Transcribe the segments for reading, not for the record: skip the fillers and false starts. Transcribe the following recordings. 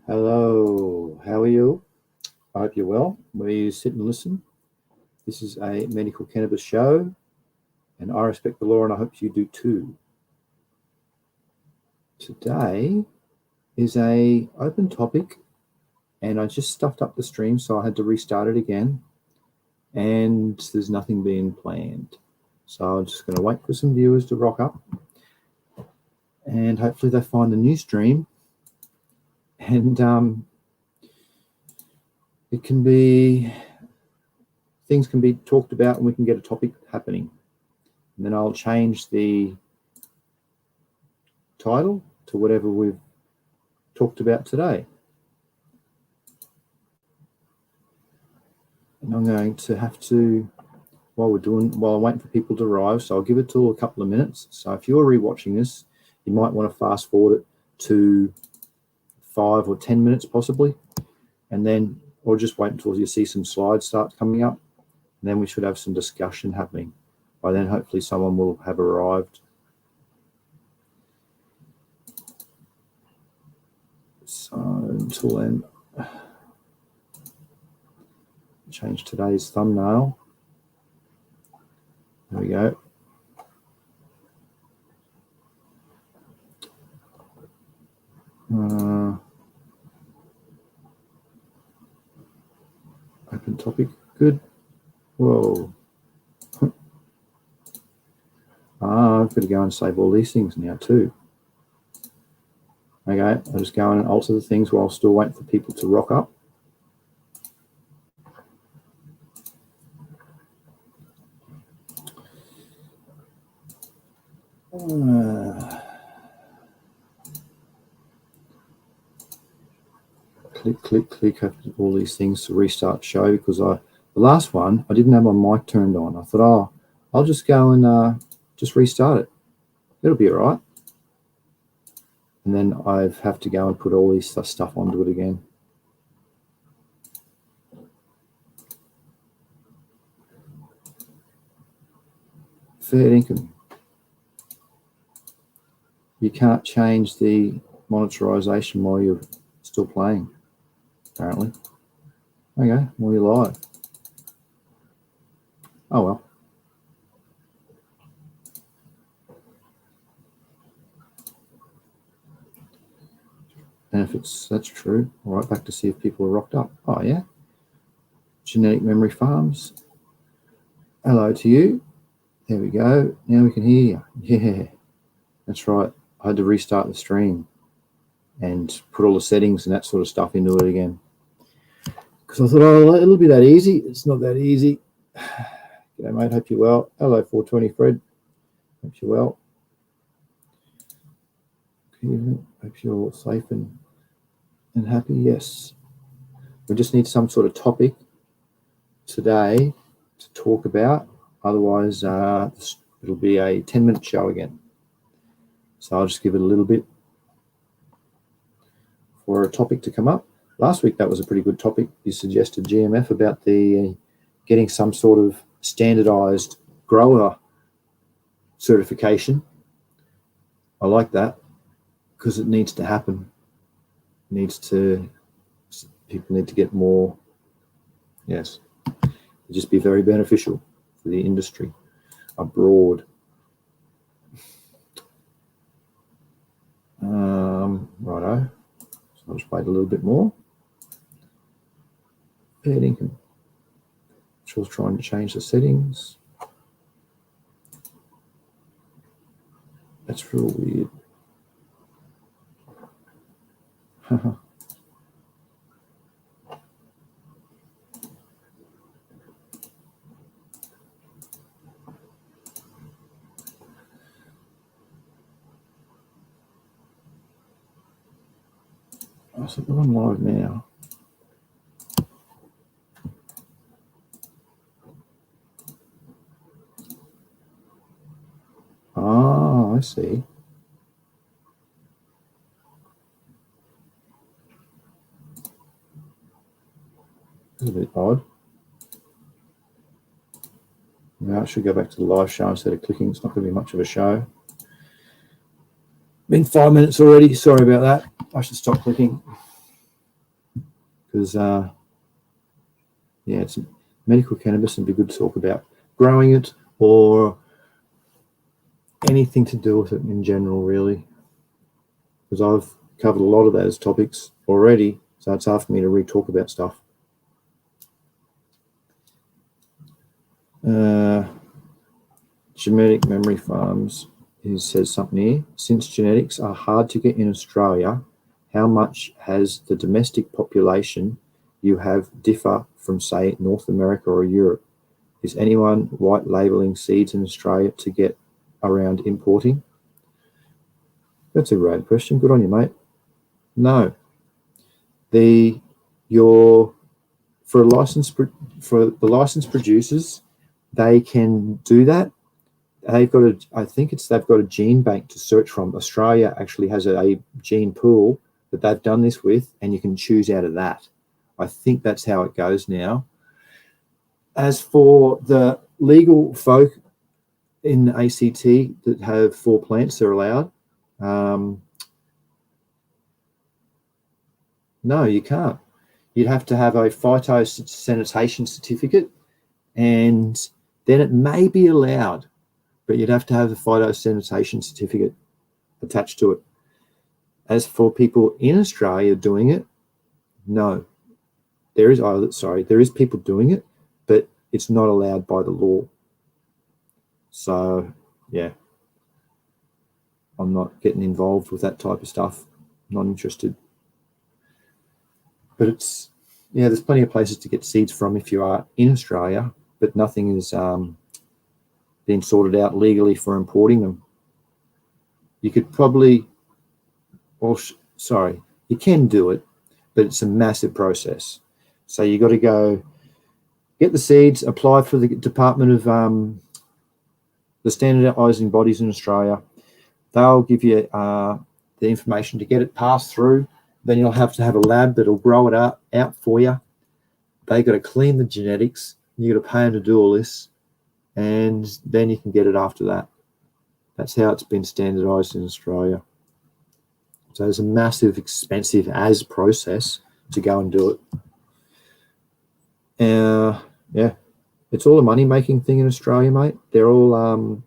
Hello, how are you? I hope you're well. Where you sit and listen. This is a medical cannabis show, and I respect the law, and I hope you do too. Today is a open topic, and I just stuffed up the stream, so I had to restart it again, and there's nothing being planned. So I'm just going to wait for some viewers to rock up, and hopefully they find the new stream, and things can be talked about, and we can get a topic happening. And then I'll change the title to whatever we've talked about today. And I'm going to have to, while I'm waiting for people to arrive, so I'll give it till a couple of minutes. So if you're rewatching this, you might want to fast forward it to 5 or 10 minutes possibly, and then, or just wait until you see some slides start coming up, and then we should have some discussion happening. By then, hopefully someone will have arrived. So until then, change today's thumbnail. There we go. Open topic, good. Whoa. I've got to go and save all these things now too. Okay, I'll just go in and alter the things while still waiting for people to rock up. Click all these things to restart the show, because the last one I didn't have my mic turned on. I thought, oh, I'll just go and just restart it. It'll be all right. And then I have to go and put all this stuff onto it again. Fair income. You can't change the monetization while you're still playing, apparently. Okay, well, you're live. Oh, well. And if that's true, all right, back to see if people are rocked up. Oh, yeah. Genetic Memory Farms. Hello to you. There we go. Now we can hear you. Yeah, that's right. I had to restart the stream and put all the settings and that sort of stuff into it again, because I thought, oh, it'll be that easy. It's not that easy. G'day, mate. Hope you're well. Hello, 420 Fred. Hope you're well. Hope you're safe and happy. Yes. We just need some sort of topic today to talk about. Otherwise, it'll be a 10-minute show again. So I'll just give it a little bit for a topic to come up. Last week, that was a pretty good topic. You suggested, GMF, about the getting some sort of standardized grower certification. I like that, because it needs to happen. People need to get more. Yes, it'd just be very beneficial for the industry abroad. Righto. So I'll just wait a little bit more. Paid income. Just trying to change the settings. That's real weird. So we're on live now. Ah, I see. That's a bit odd. Now I should go back to the live show instead of clicking. It's not going to be much of a show. Been 5 minutes already. Sorry about that. I should stop clicking. because it's medical cannabis and be good to talk about growing it or anything to do with it in general, really, because I've covered a lot of those topics already, so it's hard for me to re-talk about stuff. Genetic memory farms, he says something here. Since genetics are hard to get in Australia, how much has the domestic population you have differ from, say, North America or Europe? Is anyone white labelling seeds in Australia to get around importing? That's a great question. Good on you, mate. No. For the licensed producers, they can do that. They've got a gene bank to search from. Australia actually has a gene pool that they've done this with, and you can choose out of that. I think that's how it goes now. As for the legal folk in the ACT that have 4 plants, they're allowed. No, you can't. You'd have to have a phytosanitation certificate, and then it may be allowed, but you'd have to have a phytosanitation certificate attached to it. As for people in Australia doing it, no. There is people doing it, but it's not allowed by the law. So, yeah, I'm not getting involved with that type of stuff. I'm not interested. But there's plenty of places to get seeds from if you are in Australia, but nothing is being sorted out legally for importing them. You could probably, you can do it, but it's a massive process. So you got to go get the seeds, apply for the Department of the standardising bodies in Australia. They'll give you the information to get it passed through. Then you'll have to have a lab that'll grow it out for you. They got to clean the genetics. You got to pay them to do all this, and then you can get it after that. That's how it's been standardised in Australia. So it's a massive, expensive process to go and do it. It's all a money-making thing in Australia, mate. They're all.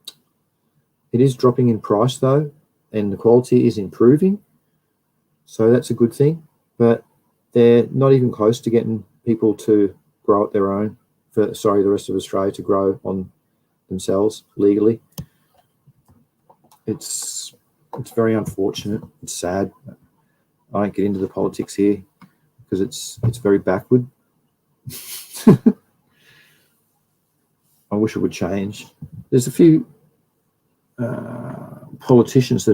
It is dropping in price though, and the quality is improving. So that's a good thing, but they're not even close to getting people to grow at their own. The rest of Australia to grow on themselves legally. It's very unfortunate. It's sad. I don't get into the politics here because it's very backward. I wish it would change. There's a few politicians that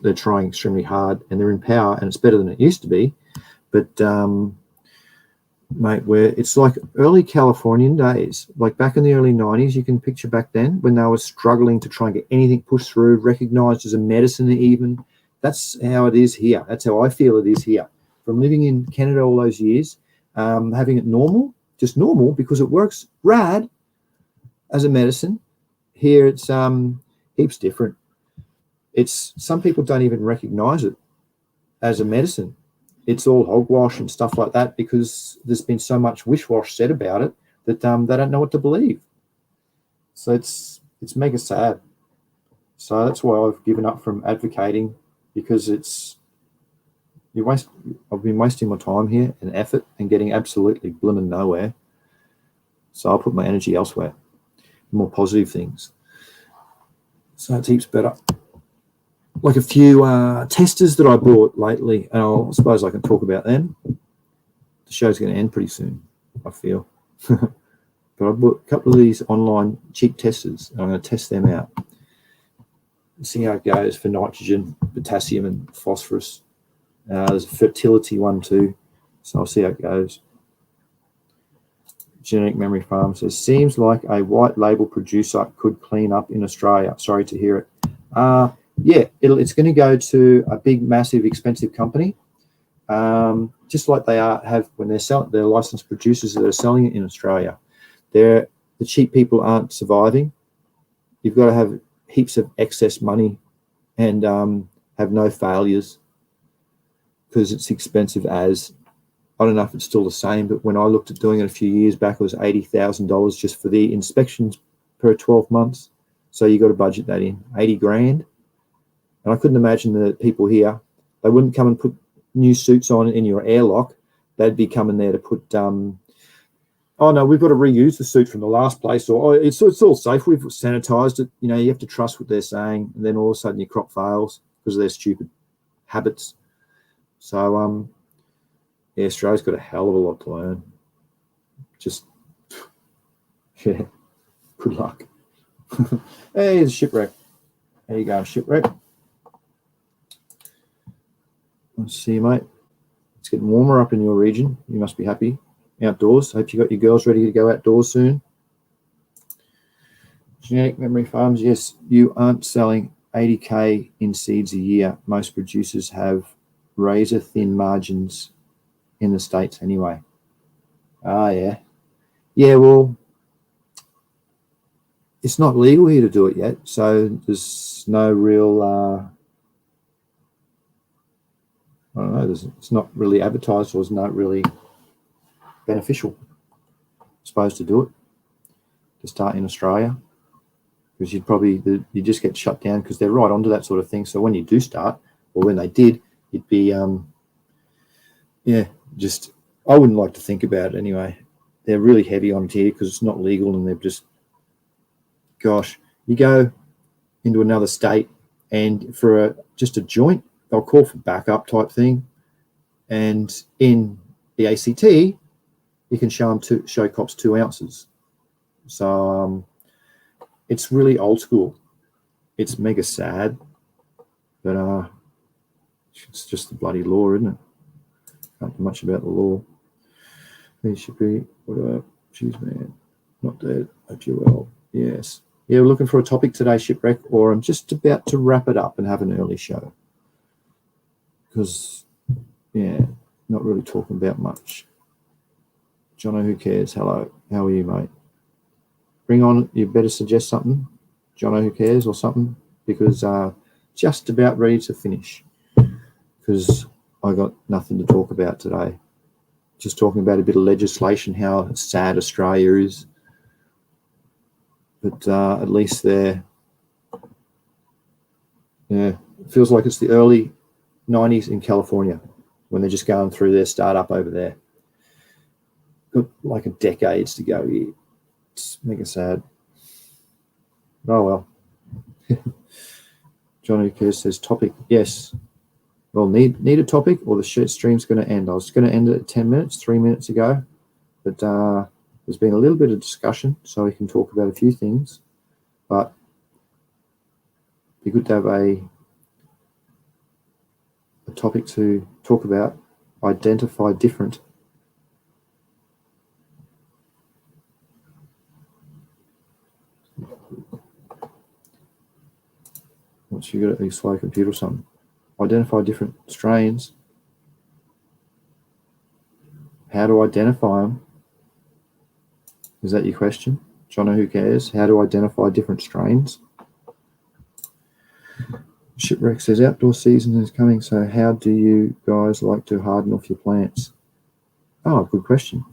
they're trying extremely hard, and they're in power, and it's better than it used to be. But mate, where it's like early Californian days, like back in the early 90s, you can picture back then when they were struggling to try and get anything pushed through, recognized as a medicine even. That's how it is here. That's how I feel it is here. From living in Canada all those years, having it just normal because it works rad as a medicine. Here it's heaps different. Some people don't even recognize it as a medicine. It's all hogwash and stuff like that because there's been so much wish-wash said about it that they don't know what to believe. So it's mega sad. So that's why I've given up from advocating, because I've been wasting my time here and effort and getting absolutely blooming nowhere. So I'll put my energy elsewhere, more positive things. So it heaps better. Like a few testers that I bought lately, and I suppose I can talk about them. The show's going to end pretty soon, I feel. But I bought a couple of these online cheap testers, and I'm going to test them out and see how it goes for nitrogen, potassium, and phosphorus. There's a fertility one too, so I'll see how it goes. Genetic Memory Farm says, seems like a white label producer could clean up in Australia. Sorry to hear it. Yeah, it's going to go to a big, massive, expensive company, just like they have when they're licensed producers that are selling it in Australia. The cheap people aren't surviving. You've got to have heaps of excess money and have no failures because it's expensive as. I don't know if it's still the same, but when I looked at doing it a few years back, it was $80,000 just for the inspections per 12 months. So you got to budget that in, 80 grand. And I couldn't imagine the people here, they wouldn't come and put new suits on in your airlock. They'd be coming there to put, oh no, we've got to reuse the suit from the last place, or oh, it's all safe, we've sanitized it. You know, you have to trust what they're saying, and then all of a sudden your crop fails because of their stupid habits. So, yeah, Australia's got a hell of a lot to learn. Just, yeah, good luck. Hey, there's a shipwreck. There you go, shipwreck. Let's see you, mate. It's getting warmer up in your region. You must be happy. Outdoors. Hope you got your girls ready to go outdoors soon. Genetic memory farms. Yes, you aren't selling 80K in seeds a year. Most producers have razor thin margins in the States anyway. Ah, yeah. Yeah, well, it's not legal here to do it yet, so there's no real, I don't know, it's not really advertised, or it's not really beneficial, I suppose, to do it, to start in Australia, because you just get shut down because they're right onto that sort of thing. So when you do start, or when they did, it'd be, yeah, just, I wouldn't like to think about it anyway. They're really heavy on it here because it's not legal, and they're just, gosh, you go into another state and for just a joint, they'll call for backup type thing. And in the ACT, you can show cops 2 ounces. So it's really old school. It's mega sad, but it's just the bloody law, isn't it? Can't do much about the law. He should be, whatever. Jeez, man, not dead. Hope you're well. Yes. Yeah, we're looking for a topic today, Shipwreck, or I'm just about to wrap it up and have an early show. Because, yeah, not really talking about much. Jono, who cares? Hello. How are you, mate? Bring on, you better suggest something. Jono, who cares, or something, because just about ready to finish. Because I got nothing to talk about today. Just talking about a bit of legislation, how sad Australia is. But at least they're, yeah, it feels like it's the early 90s in California when they're just going through their startup over there. Got like a decades to go here. It's mega sad. Oh well. Johnny Kerr says topic. Yes. Well, need a topic, or the stream's going to end. I was going to end it at 10 minutes, 3 minutes ago, but there's been a little bit of discussion, so we can talk about a few things. But it'd be good to have a topic to talk about. Identify different. Once you got a slow computer or something. Identify different strains. How to identify them? Is that your question? Jono, who cares? How to identify different strains? Shipwreck says outdoor season is coming, so how do you guys like to harden off your plants? Oh, good question.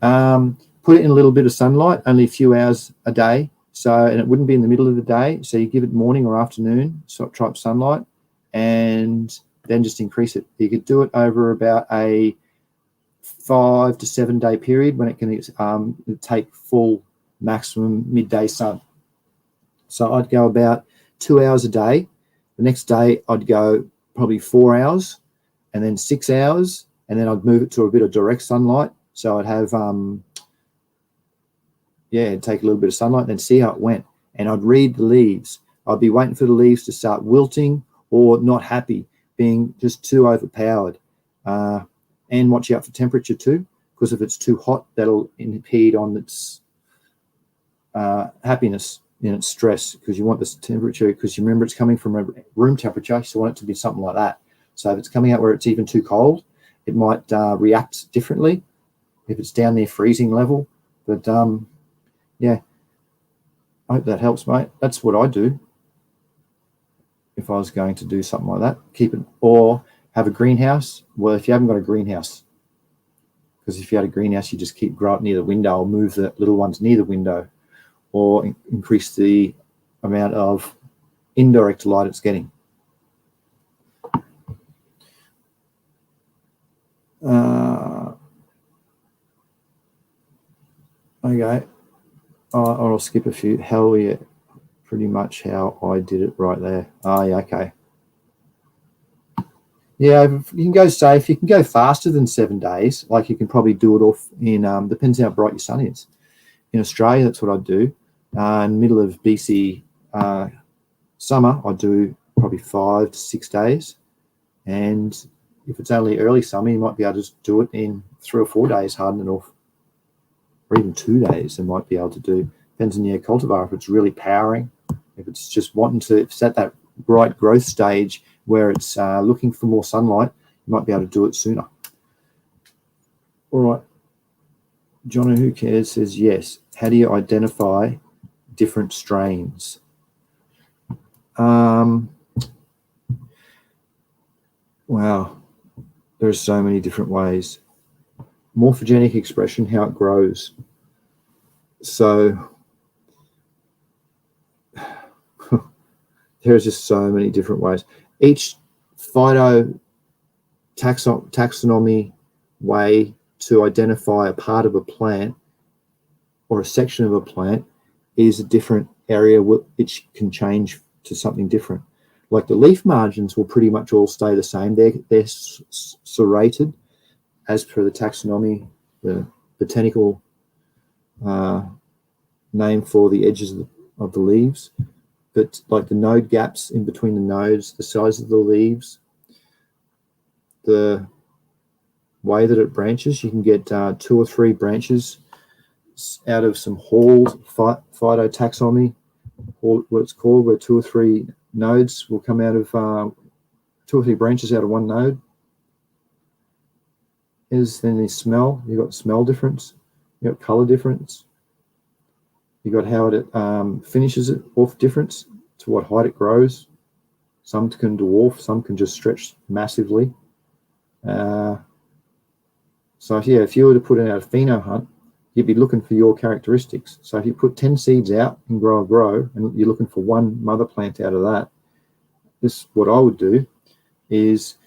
Put it in a little bit of sunlight, only a few hours a day. So, and it wouldn't be in the middle of the day. So you give it morning or afternoon type sunlight, and then just increase it. You could do it over about a 5 to 7 day period when it can take full maximum midday sun. So I'd go about 2 hours a day. The next day I'd go probably 4 hours, and then 6 hours, and then I'd move it to a bit of direct sunlight. So I'd have, take a little bit of sunlight, then see how it went. And I'd read the leaves. I'd be waiting for the leaves to start wilting or not happy, being just too overpowered. And watch out for temperature too, because if it's too hot, that'll impede on its happiness and its stress, because you want this temperature, because you remember it's coming from a room temperature, so you want it to be something like that. So if it's coming out where it's even too cold, it might react differently if it's down near freezing level. But yeah, I hope that helps, mate. That's what I do if I was going to do something like that. Keep it, or have a greenhouse. Well, if you haven't got a greenhouse, because if you had a greenhouse, you just keep grow up near the window or move the little ones near the window, or increase the amount of indirect light it's getting. Okay, I'll skip a few. Hell yeah, pretty much how I did it right there. Oh yeah, okay. Yeah, you can go safe. You can go faster than 7 days. Like you can probably do it off in, depends how bright your sun is. In Australia, that's what I do. In the middle of BC summer, I do probably 5 to 6 days. And if it's only early summer, you might be able to just do it in 3 or 4 days, harden it off. Or even 2 days, they might be able to do. Depends on your cultivar. If it's really powering, if it's just wanting to, if it's at that bright growth stage where it's looking for more sunlight, you might be able to do it sooner. All right. Johnny, who cares, says yes. How do you identify different strains? Wow. There's so many different ways. Morphogenic expression, how it grows. So there's just so many different ways. Each phytotaxonomy way to identify a part of a plant or a section of a plant is a different area which can change to something different. Like the leaf margins will pretty much all stay the same. They're serrated as per the taxonomy, the botanical name for the edges of the leaves. But like the node gaps in between the nodes, the size of the leaves, the way that it branches, you can get 2 or 3 branches out of some hauled phytotaxonomy, or what it's called, where 2 or 3 nodes will come out of 2 or 3 branches out of one node. Then the smell, you've got smell difference, you've got color difference, you've got how it finishes it off difference to what height it grows. Some can dwarf, some can just stretch massively. So if you were to put out a pheno hunt, you'd be looking for your characteristics. So if you put 10 seeds out and grow, and you're looking for one mother plant out of that, what I would do is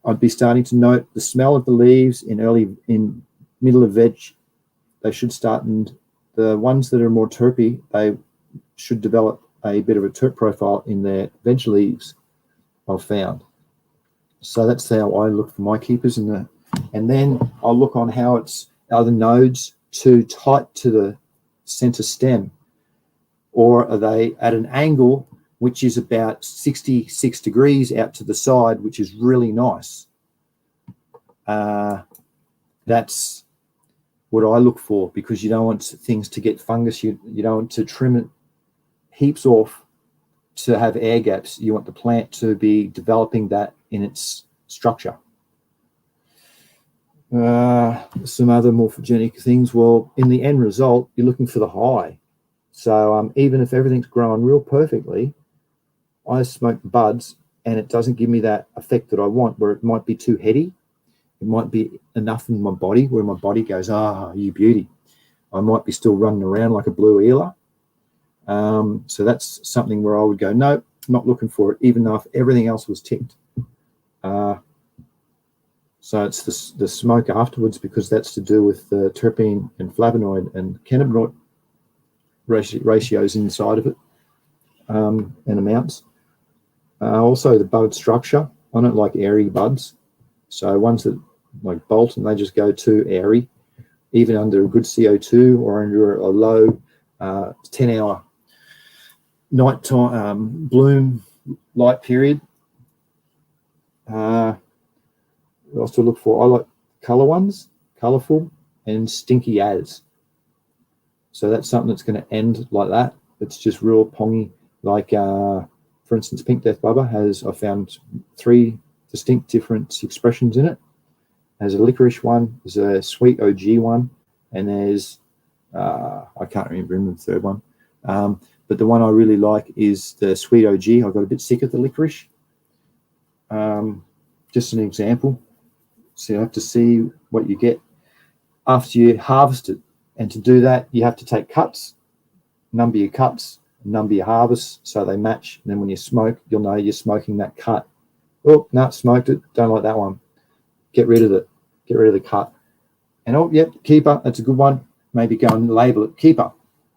I'd be starting to note the smell of the leaves in middle of veg. They should start, and the ones that are more terpy, they should develop a bit of a terp profile in their veg leaves, I've found. So that's how I look for my keepers and then I'll look on how are the nodes too tight to the center stem, or are they at an angle which is about 66 degrees out to the side, which is really nice. That's what I look for, because you don't want things to get fungus. You don't want to trim it heaps off to have air gaps. You want the plant to be developing that in its structure. Some other morphogenic things. Well, in the end result, you're looking for the high. So even if everything's growing real perfectly, I smoke buds and it doesn't give me that effect that I want, where it might be too heady. It might be enough in my body where my body goes, you beauty. I might be still running around like a blue eeler. So that's something where I would go, no, not looking for it, even though if everything else was ticked. So it's the smoke afterwards, because that's to do with the terpene and flavonoid and cannabinoid ratios inside of it, and amounts. Also the bud structure. I don't like airy buds. So ones that like bolt and they just go too airy, even under a good CO2 or under a low 10-hour nighttime bloom light period. What else to look for? I like color ones, colorful and stinky as. So that's something that's going to end like that. It's just real pongy. Like, for instance, Pink Death Bubba has, I found 3 distinct different expressions in it. There's a licorice one, there's a sweet OG one, and there's, I can't remember the third one. But the one I really like is the sweet OG. I got a bit sick of the licorice. Just an example. So you have to see what you get. after you harvest it. And to do that, you have to take cuts, number your cuts, number your harvests so they match. And then when you smoke, you'll know you're smoking that cut. Oh, no, smoked it. Don't like that one. Get rid of it. Get rid of the cut. And oh, yep, keeper. That's a good one. Maybe go and label it keeper.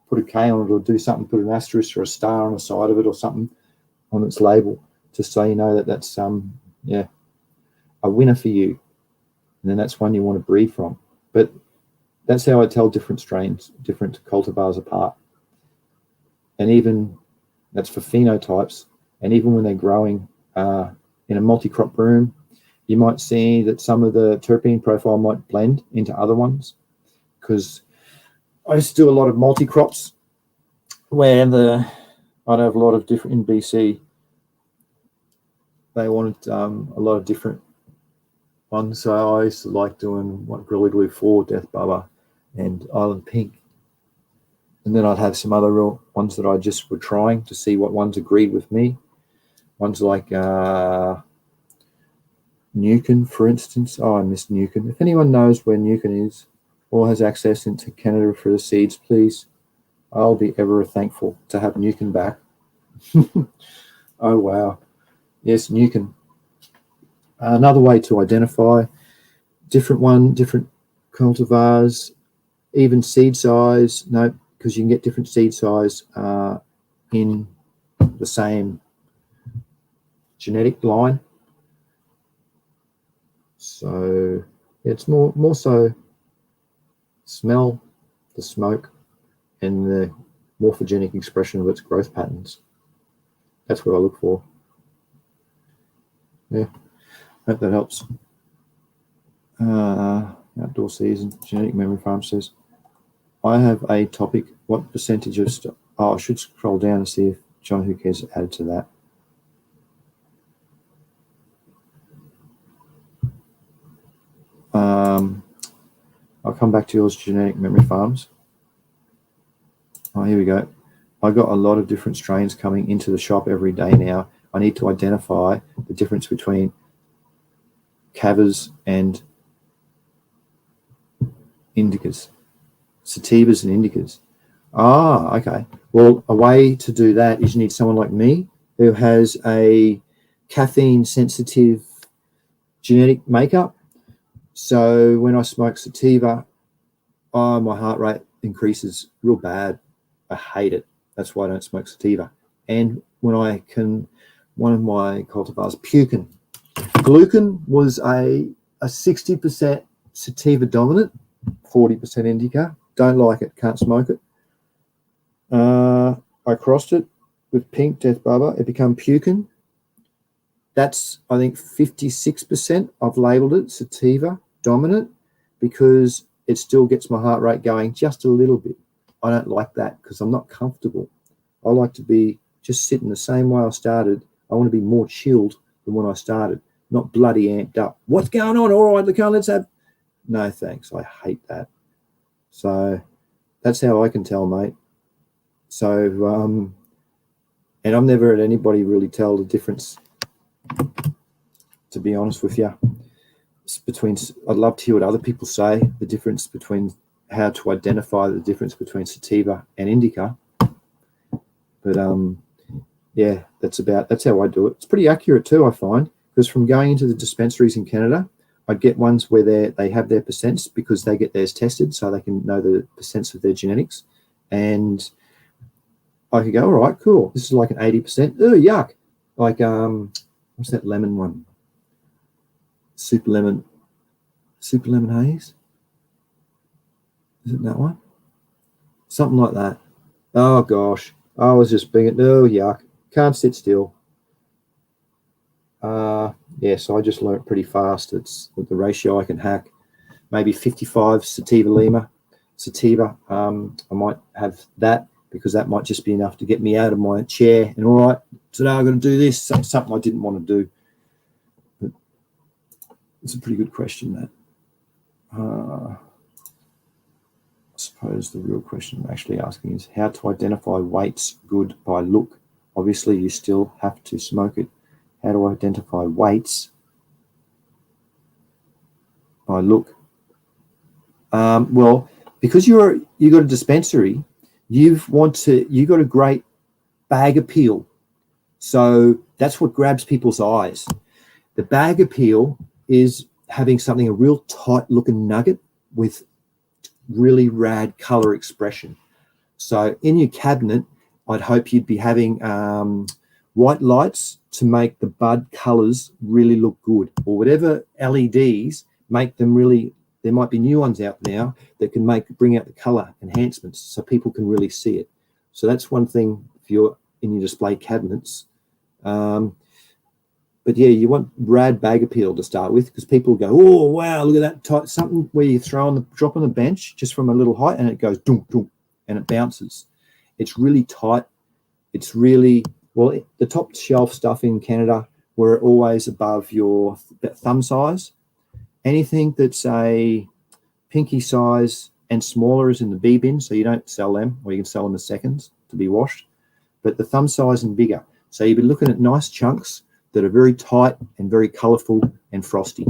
Put a K on it or do something. Put an asterisk or a star on the side of it or something on its label, just so you know that that's yeah, a winner for you. And then that's one you want to breed from. But that's how I tell different strains, different cultivars apart. And even that's for phenotypes. And even when they're growing in a multi-crop room, you might see that some of the terpene profile might blend into other ones, because I just do a lot of multi-crops where I'd have a lot of different, in BC, they wanted a lot of different ones. So I used to like doing Gorilla Glue 4, Death Bubba, and Island Pink. And then I'd have some other real ones that I just were trying to see what ones agreed with me. Ones like Nukin, for instance. Oh, I miss Nukin. If anyone knows where Nukin is or has access into Canada for the seeds, please, I'll be ever thankful to have Nukin back. Oh, wow. Yes, Nukin. Another way to identify different cultivars, even seed size. No, because you can get different seed size in the same genetic line. So it's more so smell, the smoke, and the morphogenic expression of its growth patterns. That's what I look for. Yeah, hope that helps. Outdoor season, Genetic Memory Farm says, I have a topic. What percentage of stuff? Oh, I should scroll down and see if John Who Cares added to that. I'll come back to yours, Genetic Memory Farms. Oh, here we go. I got a lot of different strains coming into the shop every day now. I need to identify the difference between cavas and indicas, sativas and indicas. Ah, okay. Well, a way to do that is you need someone like me who has a caffeine sensitive genetic makeup. So when I smoke sativa, my heart rate increases real bad. I hate it. That's why I don't smoke sativa. And when one of my cultivars, Pukin. Glucan was a 60% sativa dominant, 40% indica. Don't like it, can't smoke it. I crossed it with Pink Death Bubba. It became Pukin. That's, I think, 56%. I've labeled it sativa dominant because it still gets my heart rate going just a little bit. I don't like that because I'm not comfortable. I like to be just sitting the same way I started. I want to be more chilled than when I started, not bloody amped up. What's going on? All right, let's have... No, thanks. I hate that. So that's how I can tell, mate. So, and I've never had anybody really tell the difference, to be honest with you. I'd love to hear what other people say, the difference between how to identify the difference between sativa and indica. But yeah, that's how I do it. It's pretty accurate too, I find, because from going into the dispensaries in Canada, I'd get ones where they have their percents because they get theirs tested so they can know the percents of their genetics. And I could go, all right, cool. This is like an 80%. Oh, yuck. Like, what's that lemon one? Super lemon haze? Is it that one? Something like that. Oh, gosh. I was just being, oh, yuck. Can't sit still. Yeah, so I just learnt pretty fast. It's with the ratio I can hack. Maybe 55 sativa lima. Sativa, I might have that because that might just be enough to get me out of my chair. And all right, today I've got to do this. Something I didn't want to do. But it's a pretty good question, that. I suppose the real question I'm actually asking is how to identify weights good by look. Obviously, you still have to smoke it. How do I identify weights by look? Well, because you got a dispensary, you got a great bag appeal. So that's what grabs people's eyes. The bag appeal is having something, a real tight looking nugget with really rad color expression. So in your cabinet, I'd hope you'd be having white lights to make the bud colors really look good, or whatever LEDs make them really. There might be new ones out now that can bring out the color enhancements so people can really see it. So that's one thing if you're in your display cabinets. But yeah, you want rad bag appeal to start with, because people go, oh wow, look at that tight, something where you drop on the bench just from a little height and it goes dunk dunk and it bounces. It's really tight. It's really, well, the top shelf stuff in Canada were always above your thumb size. Anything that's a pinky size and smaller is in the B bin, so you don't sell them, or you can sell them as seconds to be washed. But the thumb size and bigger. So you'd be looking at nice chunks that are very tight and very colourful and frosty.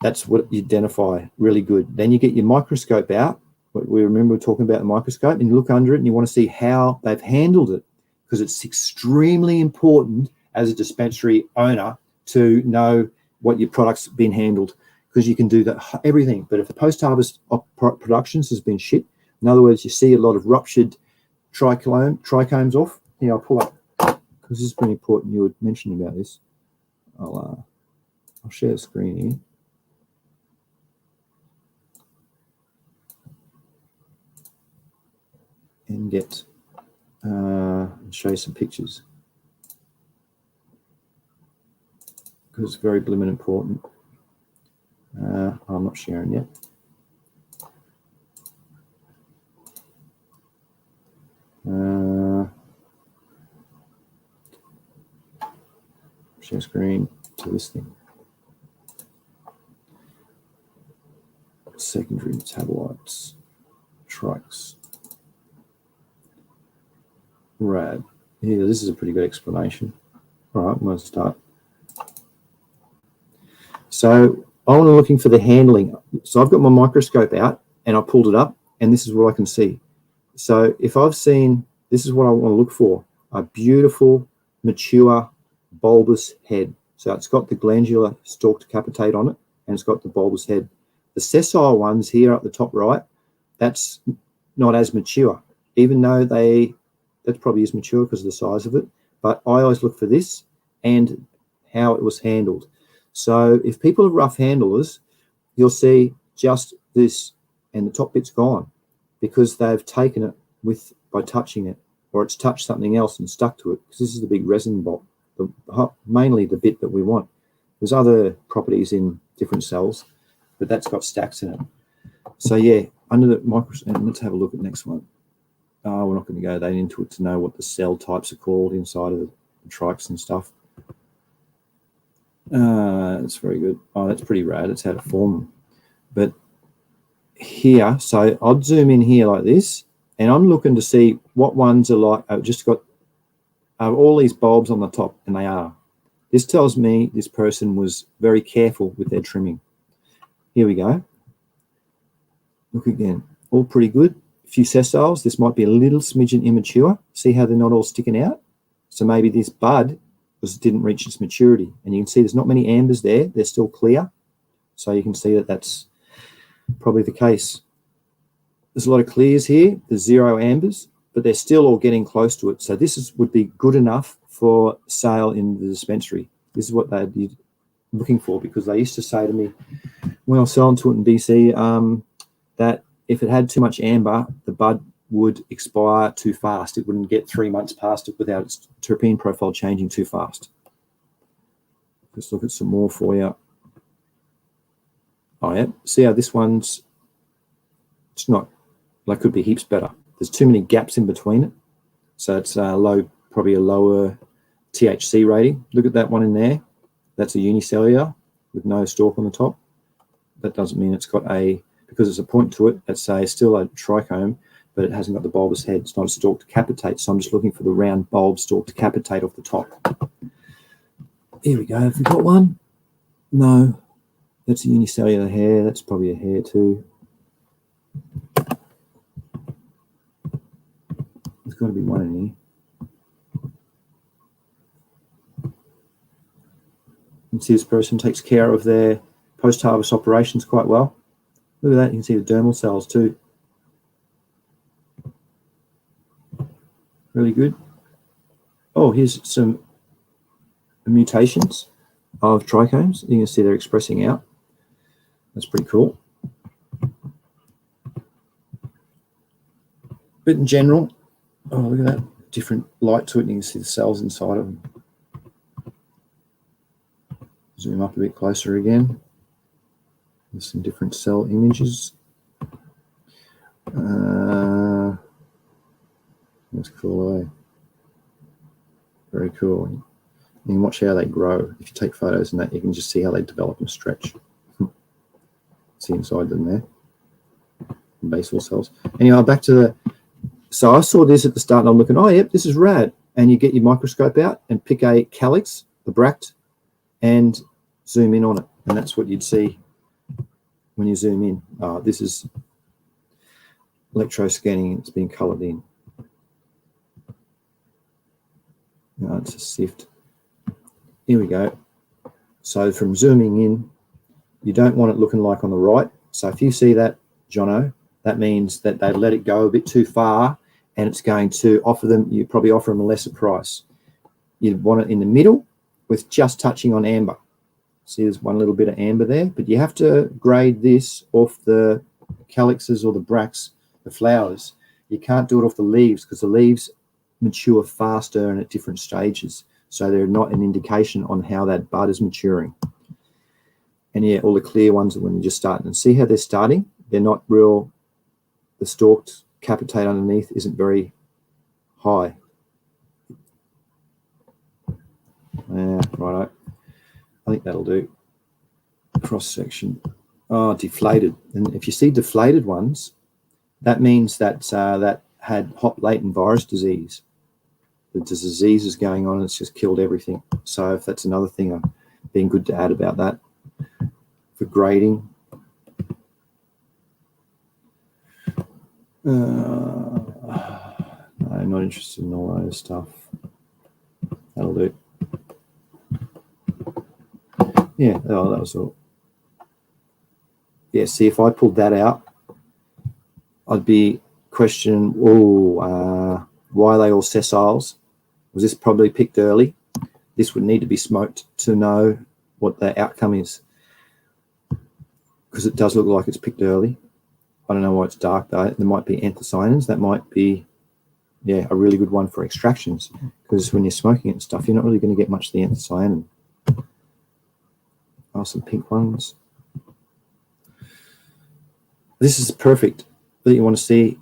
That's what you identify really good. Then you get your microscope out. We remember talking about the microscope, and you look under it and you want to see how they've handled it, because it's extremely important as a dispensary owner to know what your product's been handled, because you can do that everything. But if the post-harvest productions has been shit, in other words, you see a lot of ruptured trichomes off. Here, I'll pull up, because this is pretty important. You were mentioning about this. I'll share the screen here. And show you some pictures, because it's very blooming important. I'm not sharing yet. Share screen to this thing. Secondary metabolites, trikes. Rad. Yeah, this is a pretty good explanation. All right, I'm going to start. So I'm looking for the handling. So I've got my microscope out and I pulled it up, and this is what I can see. So if I've seen, this is what I want to look for, a beautiful, mature, bulbous head. So it's got the glandular stalked capitate on it, and it's got the bulbous head. The sessile ones here at the top right, that's not as mature, even though that probably is mature because of the size of it. But I always look for this and how it was handled. So if people are rough handlers, you'll see just this and the top bit's gone, because they've taken it by touching it, or it's touched something else and stuck to it, because this is the big resin bulb, mainly the bit that we want. There's other properties in different cells, but that's got stacks in it. So yeah, under the microscope, let's have a look at the next one. We're not going to go that into it to know what the cell types are called inside of the trikes and stuff. That's very good. Oh, that's pretty rad. It's how to form them. But here, so I'd zoom in here like this, and I'm looking to see what ones are like. I've just got all these bulbs on the top, and they are. This tells me this person was very careful with their trimming. Here we go. Look again. All pretty good. A few sessiles. This might be a little smidgen immature. See how they're not all sticking out? So maybe this bud didn't reach its maturity. And you can see there's not many ambers there. They're still clear. So you can see that that's probably the case. There's a lot of clears here. There's 0 ambers, but they're still all getting close to it. So this would be good enough for sale in the dispensary. This is what they'd be looking for, because they used to say to me when I was selling to it in BC that if it had too much amber, the bud would expire too fast. It wouldn't get 3 months past it without its terpene profile changing too fast. Let's look at some more for you. Oh yeah, see how this one's, it's not, like, could be heaps better. There's too many gaps in between it. So it's probably a lower THC rating. Look at that one in there. That's a unicellular with no stalk on the top. That doesn't mean it's got because it's a point to it, it's still a trichome, but it hasn't got the bulbous head. It's not a stalked capitate. So I'm just looking for the round bulb stalked capitate off the top. Here we go. Have we got one? No. That's a unicellular hair. That's probably a hair too. There's got to be one in here. You can see this person takes care of their post-harvest operations quite well. Look at that. You can see the dermal cells too. Really good. Oh, here's some mutations of trichomes. You can see they're expressing out. That's pretty cool. But in general, oh, look at that. Different light to it, and you can see the cells inside of them. Zoom up a bit closer again. There's some different cell images. That's cool, eh? Very cool. And you can watch how they grow. If you take photos and that, you can just see how they develop and stretch. See inside them there. Basal cells. Anyway, back to the... So I saw this at the start and I'm looking, oh, yep, this is rad. And you get your microscope out and pick a calyx, the bract, and zoom in on it. And that's what you'd see when you zoom in. This is electroscanning. It's been coloured in. No, it's a sift. Here we go. So from zooming in, you don't want it looking like on the right. So if you see that, Jono, that means that they've let it go a bit too far and it's going to offer them, you probably offer them a lesser price. You'd want it in the middle with just touching on amber. See, there's one little bit of amber there, but you have to grade this off the calyxes or the bracts, the flowers. You can't do it off the leaves because the leaves mature faster and at different stages. So they're not an indication on how that bud is maturing. And yeah, all the clear ones are when you're just starting. And see how they're starting? They're not real, the stalked capitate underneath isn't very high. Yeah, righto. I think that'll do. Cross section. Oh, deflated. And if you see deflated ones, that means that that had hot latent virus disease. The disease is going on and it's just killed everything. So if that's another thing, been good to add about that for grading. No, not interested in all those stuff. That'll do. Yeah, oh, that was all. Yeah, see, if I pulled that out, I'd be questioning, why are they all sessiles? Was this probably picked early? This would need to be smoked to know what the outcome is, because it does look like it's picked early. I don't know why it's dark though. There might be anthocyanins. That might be, yeah, a really good one for extractions, because when you're smoking it and stuff, you're not really going to get much of the anthocyanin. Oh, some pink ones. This is perfect that you want to see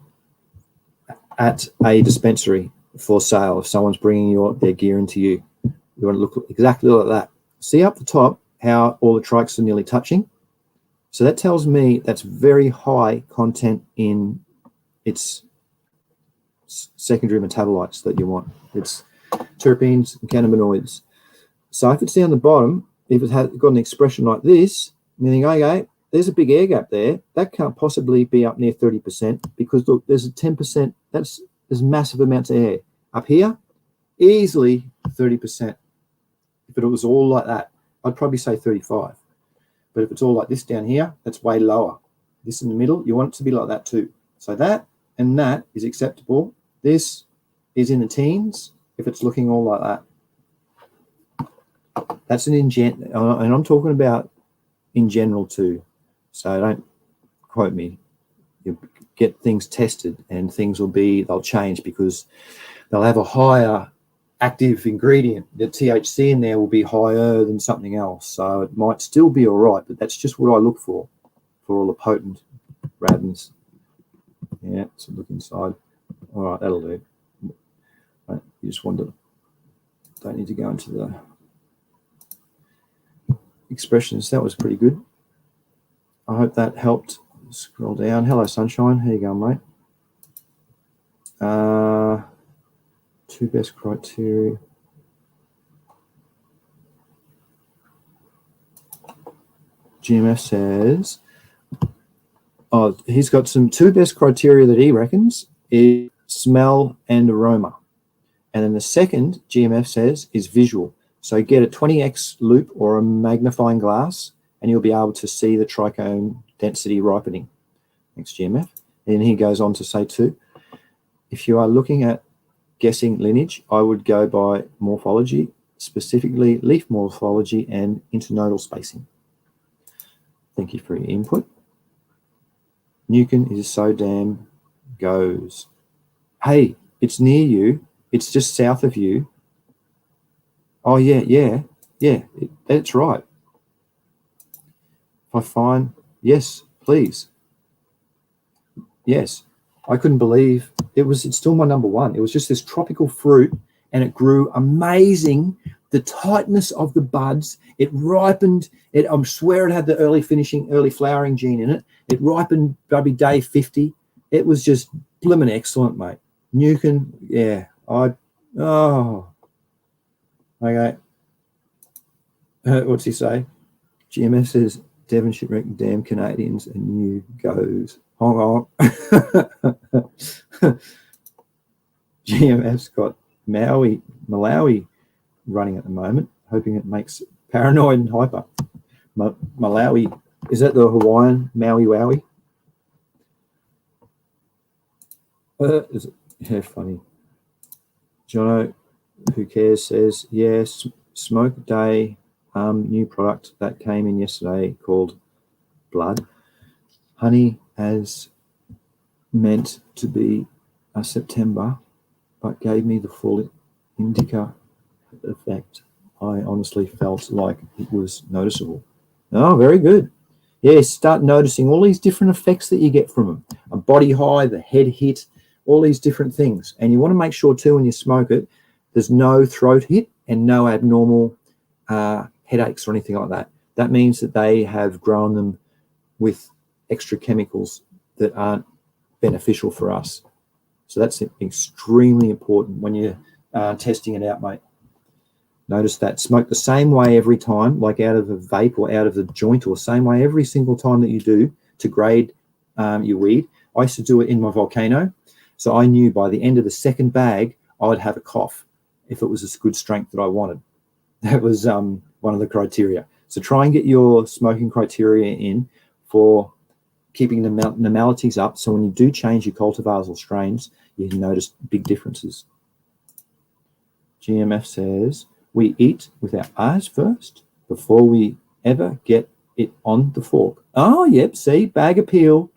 at a dispensary for sale. If someone's bringing their gear into you, you want to look exactly like that. See up the top how all the trikes are nearly touching? So that tells me that's very high content in its secondary metabolites that you want. It's terpenes and cannabinoids. So if it's down the bottom, if it has got an expression like this, you think, okay, there's a big air gap there. That can't possibly be up near 30% because look, there's a 10%. There's massive amounts of air. Up here, easily 30%. If it was all like that, I'd probably say 35. But if it's all like this down here, that's way lower. This in the middle, you want it to be like that too. So that and that is acceptable. This is in the teens if it's looking all like that. That's and I'm talking about in general too. So don't quote me. You get things tested and things they'll change because they'll have a higher active ingredient. The THC in there will be higher than something else. So it might still be all right, but that's just what I look for all the potent radness. Yeah, so look inside. All right, that'll do. Right, you just don't need to go into the expressions. That was pretty good. I hope that helped. Scroll down. Hello, Sunshine. How you going, mate? 2 best criteria. GMF says, oh, he's got two best criteria that he reckons is smell and aroma. And then the second, GMF says, is visual. So get a 20x loop or a magnifying glass, and you'll be able to see the trichome density ripening. Thanks, GMF. And he goes on to say too, if you are looking at guessing lineage, I would go by morphology, specifically leaf morphology and internodal spacing. Thank you for your input. Newcomb is so damn goes. Hey, it's near you. It's just south of you. Oh, yeah, that's right. If I find, yes, please. Yes, I couldn't believe it's still my number one. It was just this tropical fruit, and it grew amazing. The tightness of the buds, it ripened. I swear it had the early flowering gene in it. It ripened maybe day 50. It was just blimmin' excellent, mate. Newcomb, yeah. Okay. What's he say? GMF says, Devon shipwreck, damn Canadians, and new goes. Hong on. GMF's got Malawi running at the moment, hoping it makes paranoid and hyper. Malawi, is that the Hawaiian Maui Wowie? Is it? Yeah, funny. Jono, who cares, says, yes, Smoke Day, new product that came in yesterday called Blood. Honey as meant to be a September, but gave me the full indica effect. I honestly felt like it was noticeable. Oh, very good. Yeah, start noticing all these different effects that you get from them. A body high, the head hit, all these different things. And you want to make sure too when you smoke it, there's no throat hit and no abnormal headaches or anything like that. That means that they have grown them with extra chemicals that aren't beneficial for us. So that's extremely important when you're testing it out, mate. Notice that. Smoke the same way every time, like out of the vape or out of the joint, or same way every single time that you do to grade your weed. I used to do it in my volcano. So I knew by the end of the second bag, I would have a cough if it was a good strength that I wanted. That was one of the criteria. So try and get your smoking criteria in for keeping the normalities up. So when you do change your cultivars or strains, you can notice big differences. GMF says, we eat with our eyes first before we ever get it on the fork. Oh, yep, see, bag appeal.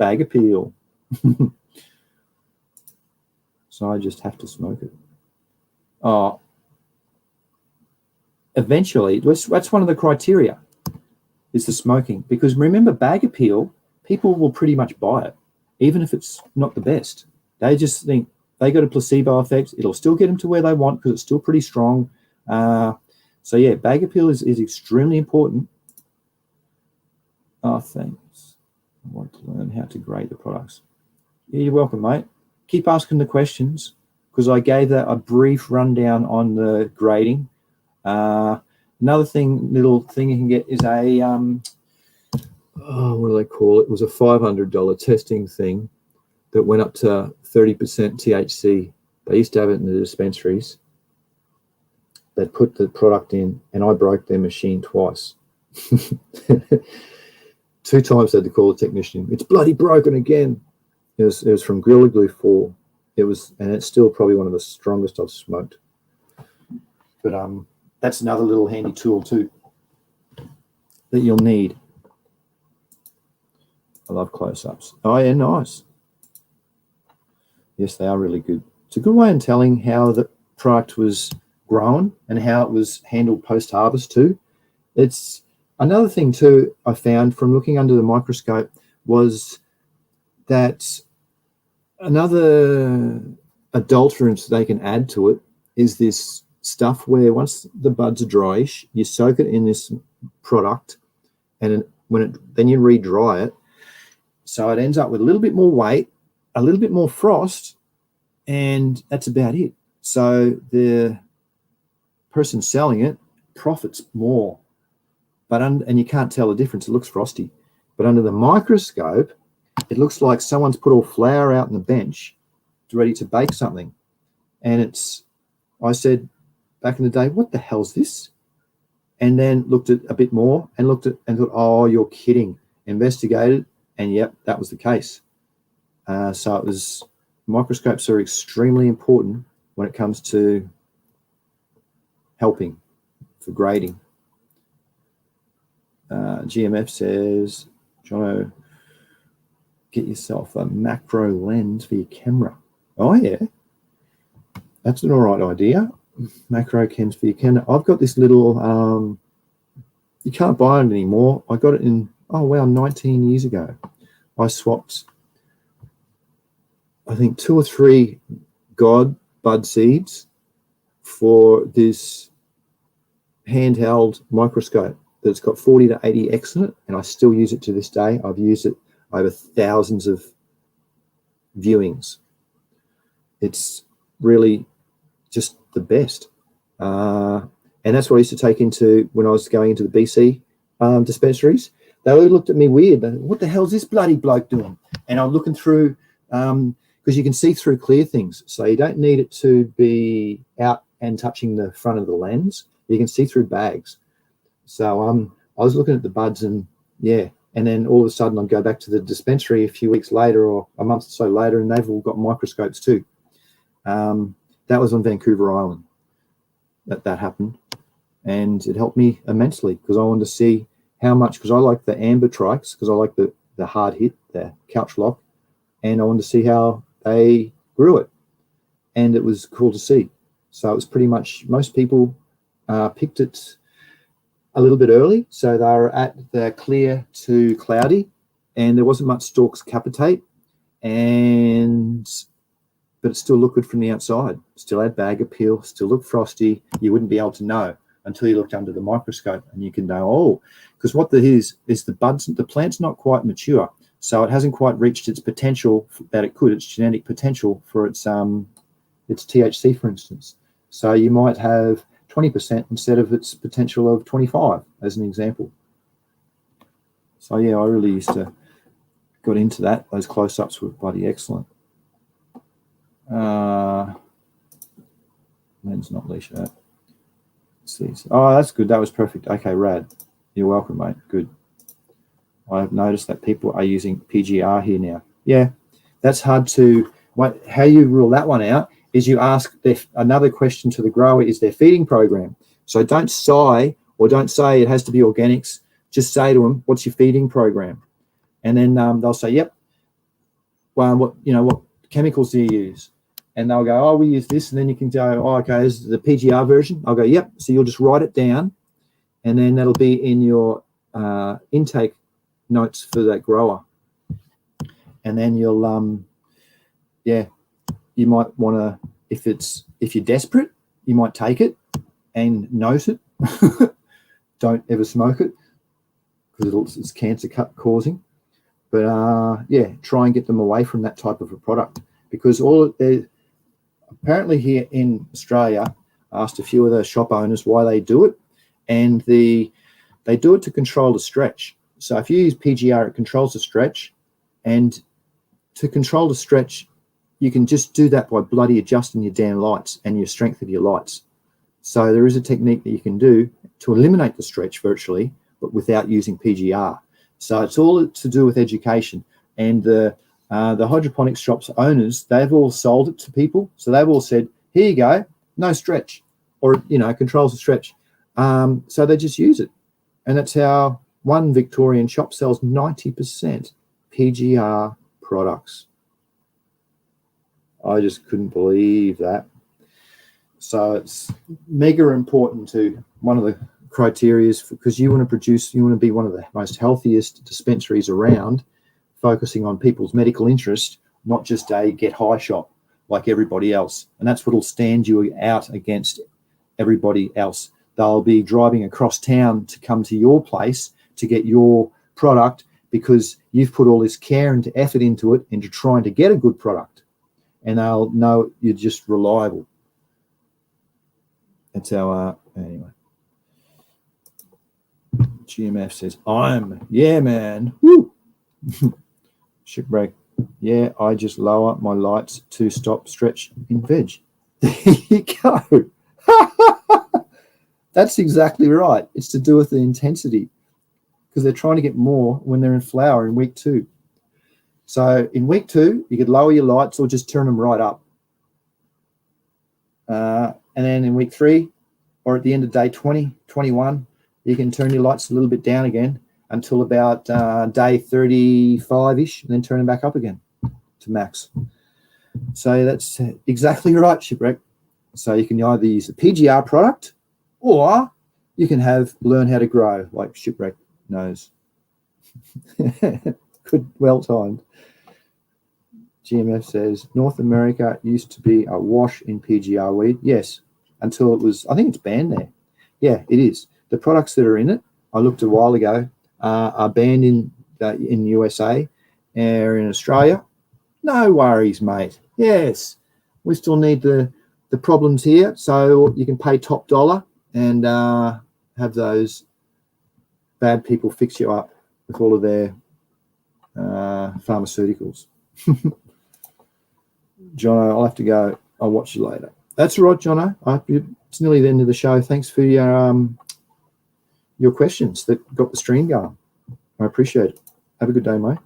So I just have to smoke it. Oh, eventually, that's one of the criteria, is the smoking. Because remember, bag appeal, people will pretty much buy it, even if it's not the best. They just think they got a placebo effect. It'll still get them to where they want because it's still pretty strong. So yeah, bag appeal is extremely important. Oh, thanks. I want to learn how to grade the products. Yeah, you're welcome, mate. Keep asking the questions, because I gave that a brief rundown on the grading. Another little thing you can get is a what do they call it? It was a $500 testing thing that went up to 30% THC. They used to have it in the dispensaries. They put the product in, and I broke their machine twice. 2 times they had to call the technician. It's bloody broken again. It was from Gorilla Glue 4. And it's still probably one of the strongest I've smoked. But that's another little handy tool too that you'll need. I love close-ups. Oh yeah, nice. Yes, they are really good. It's a good way of telling how the product was grown and how it was handled post-harvest too. It's another thing too I found from looking under the microscope was that another adulterant they can add to it is this stuff where once the buds are dryish, you soak it in this product, and then you re-dry it, so it ends up with a little bit more weight, a little bit more frost, and that's about it. So the person selling it profits more and you can't tell the difference. It looks frosty. But under the microscope, it looks like someone's put all flour out on the bench ready to bake something. And I said back in the day, what the hell's this? And then looked at a bit more and looked at and thought, oh, you're kidding. Investigated, and yep, that was the case. So it was, microscopes are extremely important when it comes to helping for grading. GMF says, Jono, get yourself a macro lens for your camera. Oh, yeah. That's an all right idea. Macro cams for your camera. I've got this little, you can't buy it anymore. I got it in, 19 years ago. I swapped, I think, 2 or 3 God bud seeds for this handheld microscope that's got 40 to 80x in it, and I still use it to this day. I've used it over thousands of viewings. It's really just the best. And that's what I used to take into when I was going into the BC dispensaries. They all looked at me weird. What the hell is this bloody bloke doing? And I'm looking through, because you can see through clear things. So you don't need it to be out and touching the front of the lens. You can see through bags. So I was looking at the buds, and yeah, and then all of a sudden I'd go back to the dispensary a few weeks later or a month or so later, and they've all got microscopes too. That was on Vancouver Island that happened, and it helped me immensely because I wanted to see how much, because I like the amber trikes, because I like the hard hit, the couch lock, and I wanted to see how they grew it, and it was cool to see. So it was pretty much, most people picked it a little bit early, so they were at the clear to cloudy, and there wasn't much stalks capitate, but it still looked good from the outside. Still had bag appeal, still looked frosty. You wouldn't be able to know until you looked under the microscope, and you can know, oh, because what there is the buds, the plant's not quite mature, so it hasn't quite reached its potential that it could, its genetic potential for its THC, for instance. So you might have 20% instead of its potential of 25, as an example. So yeah, I really used to got into that. Those close-ups were bloody excellent. Lens not leash out. See. Oh, that's good. That was perfect. Okay, rad. You're welcome, mate. Good. I've noticed that people are using PGR here now. Yeah, that's hard to. How you rule that one out is you ask another question to the grower, is their feeding program. So don't sigh or don't say it has to be organics. Just say to them, what's your feeding program? And then they'll say, yep. Well, what chemicals do you use? And they'll go, oh, we use this. And then you can go, oh, okay, this is the PGR version. I'll go, yep. So you'll just write it down, and then that'll be in your intake notes for that grower. And then you'll, you might want to, if you're desperate, you might take it and note it. Don't ever smoke it because it's cancer causing. But try and get them away from that type of a product, because apparently here in Australia, I asked a few of the shop owners why they do it, and they do it to control the stretch. So if you use PGR, it controls the stretch, and to control the stretch, you can just do that by bloody adjusting your damn lights and your strength of your lights. So there is a technique that you can do to eliminate the stretch virtually, but without using PGR. So it's all to do with education. And the hydroponics shops owners, they've all sold it to people. So they've all said, here you go, no stretch, or, controls the stretch. So they just use it. And that's how one Victorian shop sells 90% PGR products. I just couldn't believe that. So it's mega important to one of the criteria, because you want to be one of the most healthiest dispensaries around, focusing on people's medical interest, not just a get high shop like everybody else. And that's what will stand you out against everybody else. They'll be driving across town to come to your place to get your product because you've put all this care and effort into it, into trying to get a good product. And they'll know you're just reliable. That's our, anyway. GMF says, yeah, man. Woo. Shipwreck. Yeah, I just lower my lights to stop stretch in veg. There you go. That's exactly right. It's to do with the intensity because they're trying to get more when they're in flower in week 2. So in week 2, you could lower your lights or just turn them right up. And then in week 3 or at the end of day 20, 21, you can turn your lights a little bit down again until about day 35-ish, and then turn them back up again to max. So that's exactly right, Shipwreck. So you can either use the PGR product or you can learn how to grow like Shipwreck knows. Good, well timed. GMF says, North America used to be a wash in PGR weed. Yes, until it was, I think it's banned there. Yeah, it is. The products that are in it, I looked a while ago, are banned in USA or in Australia. No worries, mate. Yes, we still need the problems here, so you can pay top dollar and have those bad people fix you up with all of their pharmaceuticals. Jono, I'll have to go. I'll watch you later. That's all right, Jono. It's nearly the end of the show. Thanks for your questions that got the stream going. I appreciate it. Have a good day, mate.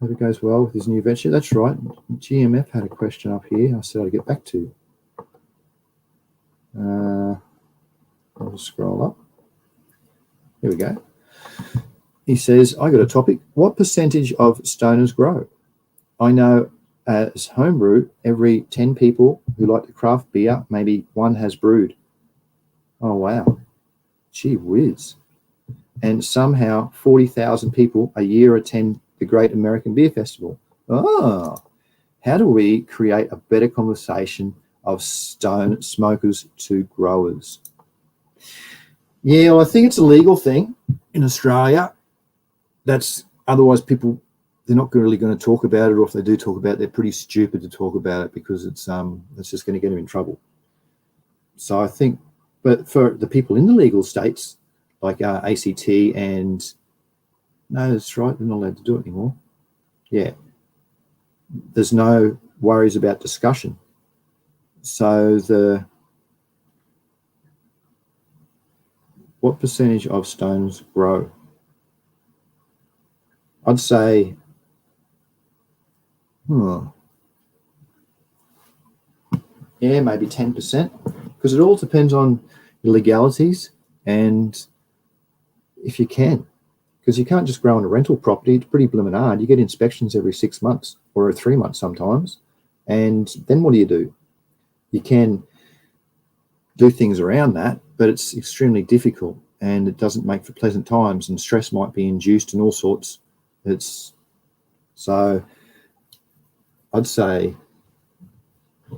Hope it goes well with his new venture. That's right. GMF had a question up here. I said I'd get back to. I'll just scroll up. Here we go. He says, I got a topic. What percentage of stoners grow? I know as homebrew, every 10 people who like to craft beer, maybe one has brewed. Oh, wow. Gee whiz. And somehow 40,000 people a year attend the Great American Beer Festival. Oh, how do we create a better conversation of stone smokers to growers? Yeah, well, I think it's a legal thing in Australia. That's otherwise people, they're not really going to talk about it, or if they do talk about it, they're pretty stupid to talk about it because it's just going to get them in trouble. So I think, but for the people in the legal states, like ACT and, no, that's right, they're not allowed to do it anymore. Yeah. There's no worries about discussion. So what percentage of stones grow? I'd say, yeah, maybe 10%, because it all depends on the legalities and if you can, because you can't just grow on a rental property. It's pretty blooming hard. You get inspections every 6 months or 3 months sometimes, and then what do? You can do things around that, but it's extremely difficult and it doesn't make for pleasant times, and stress might be induced and all sorts. So I'd say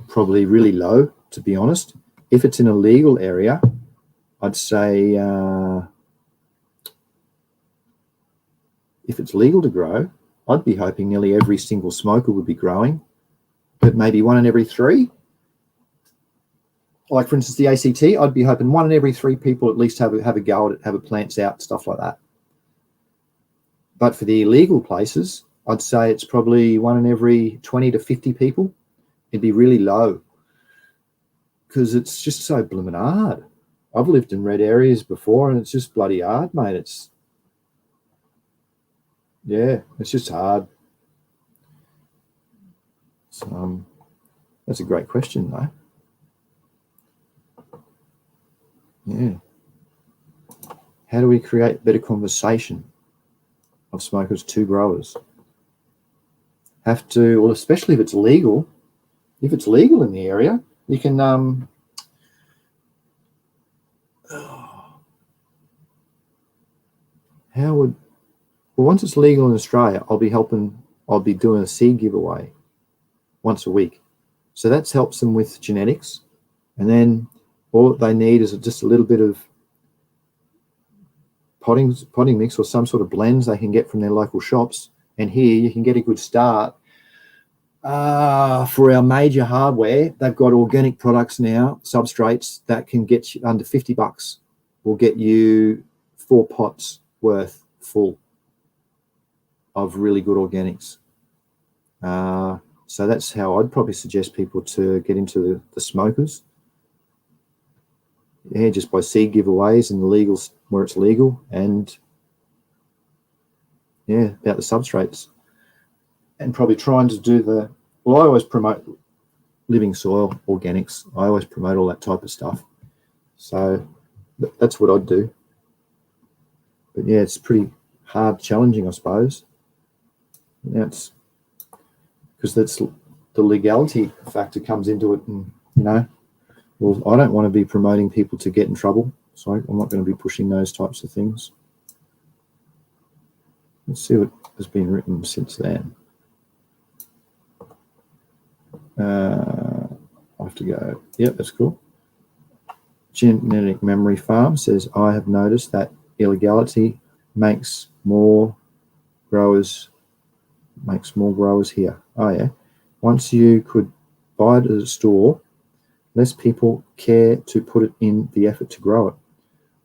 probably really low, to be honest. If it's in a legal area, I'd say if it's legal to grow, I'd be hoping nearly every single smoker would be growing, but maybe 1 in every 3. Like, for instance, the ACT, I'd be hoping 1 in every 3 people at least have a go at it, have a plants out, stuff like that. But for the illegal places, I'd say it's probably 1 in every 20 to 50 people. It'd be really low because it's just so blooming hard. I've lived in red areas before and it's just bloody hard, mate. It's just hard. So, that's a great question, though. Yeah. How do we create better conversation of smokers to growers? Have to, well, especially if it's legal. If it's legal in the area, you can once it's legal in Australia, I'll be doing a seed giveaway once a week. So that helps them with genetics. And then all they need is just a little bit of potting mix or some sort of blends they can get from their local shops. And here you can get a good start. For our major hardware, they've got organic products now, substrates that can get you under $50 will get you 4 pots worth full of really good organics. So that's how I'd probably suggest people to get into the smokers. Yeah, just by seed giveaways and the legals where it's legal, and yeah, about the substrates, and probably trying to do I always promote living soil, organics. I always promote all that type of stuff. So that's what I'd do. But yeah, it's pretty hard, challenging, I suppose. Now it's because that's the legality factor comes into it, and well, I don't want to be promoting people to get in trouble, so I'm not going to be pushing those types of things. Let's see what has been written since then. I have to go. Yep, that's cool. Genetic Memory Farm says, I have noticed that illegality makes more growers here. Oh yeah. Once you could buy it at a store, less people care to put it in the effort to grow it.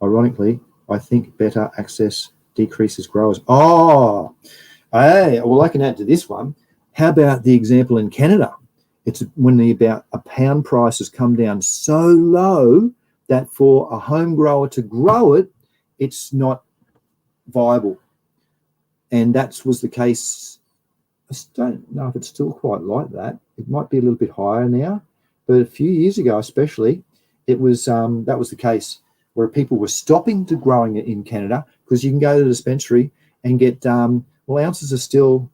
Ironically, I think better access decreases growers. Oh, hey, well, I can add to this one. How about the example in Canada? It's when a pound price has come down so low that for a home grower to grow it, it's not viable. And that was the case. I don't know if it's still quite like that. It might be a little bit higher now, but a few years ago, especially, it was that was the case where people were stopping to growing it in Canada because you can go to the dispensary and get ounces are still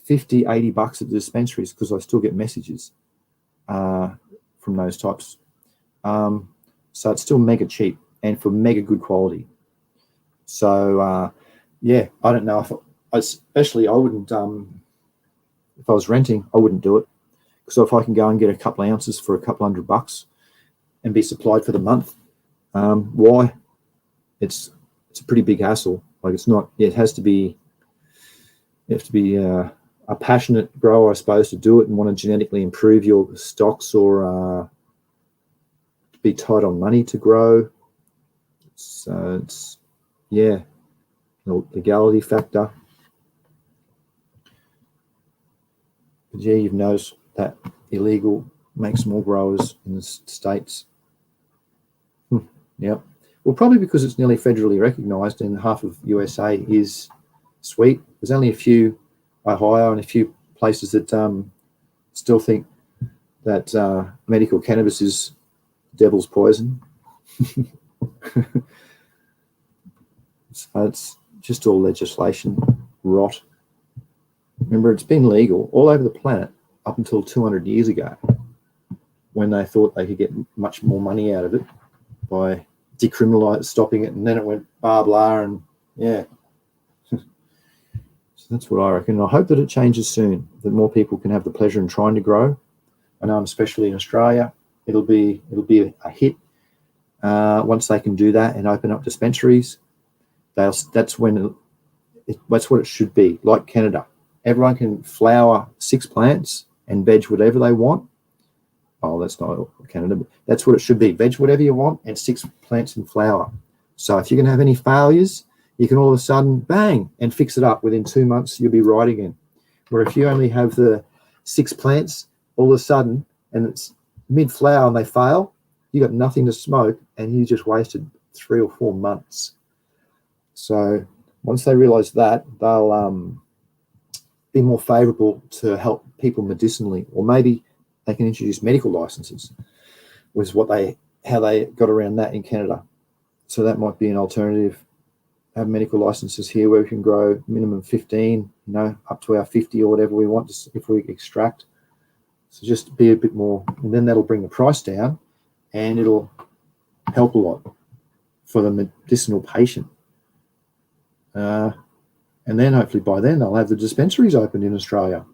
$50, $80 at the dispensaries, because I still get messages from those types. So it's still mega cheap and for mega good quality. So yeah, I don't know especially I wouldn't. If I was renting, I wouldn't do it, because if I can go and get a couple of ounces for a couple $100 and be supplied for the month, why? It's a pretty big hassle. Like, it's not. It has to be. You have to be a passionate grower, I suppose, to do it and want to genetically improve your stocks, or be tight on money to grow. So it's, yeah, the legality factor. But yeah, you've noticed that illegal makes more growers in the States. Yep. Well, probably because it's nearly federally recognised, and half of USA is sweet. There's only a few, Ohio, and a few places that still think that medical cannabis is devil's poison. So it's just all legislation rot. Remember, it's been legal all over the planet up until 200 years ago, when they thought they could get much more money out of it by stopping it, and then it went blah blah, and yeah. So that's what I reckon. I hope that it changes soon, that more people can have the pleasure in trying to grow. I know, especially in Australia, it'll be a hit once they can do that and open up dispensaries. That's what it should be, like Canada. Everyone can flower 6 plants and veg whatever they want. Oh, that's not Canada, but that's what it should be. Veg whatever you want and 6 plants in flower. So if you're going to have any failures, you can all of a sudden, bang, and fix it up. Within 2 months, you'll be right again. Where if you only have the 6 plants, all of a sudden, and it's mid-flower and they fail, you got nothing to smoke, and you just wasted 3 or 4 months. So once they realise that, they'll be more favourable to help people medicinally, or maybe they can introduce medical licenses, was how they got around that in Canada. So that might be an alternative. Have medical licenses here where we can grow minimum 15, up to our 50 or whatever we want if we extract. So just be a bit more, and then that'll bring the price down, and it'll help a lot for the medicinal patient. And then hopefully by then they'll have the dispensaries opened in Australia.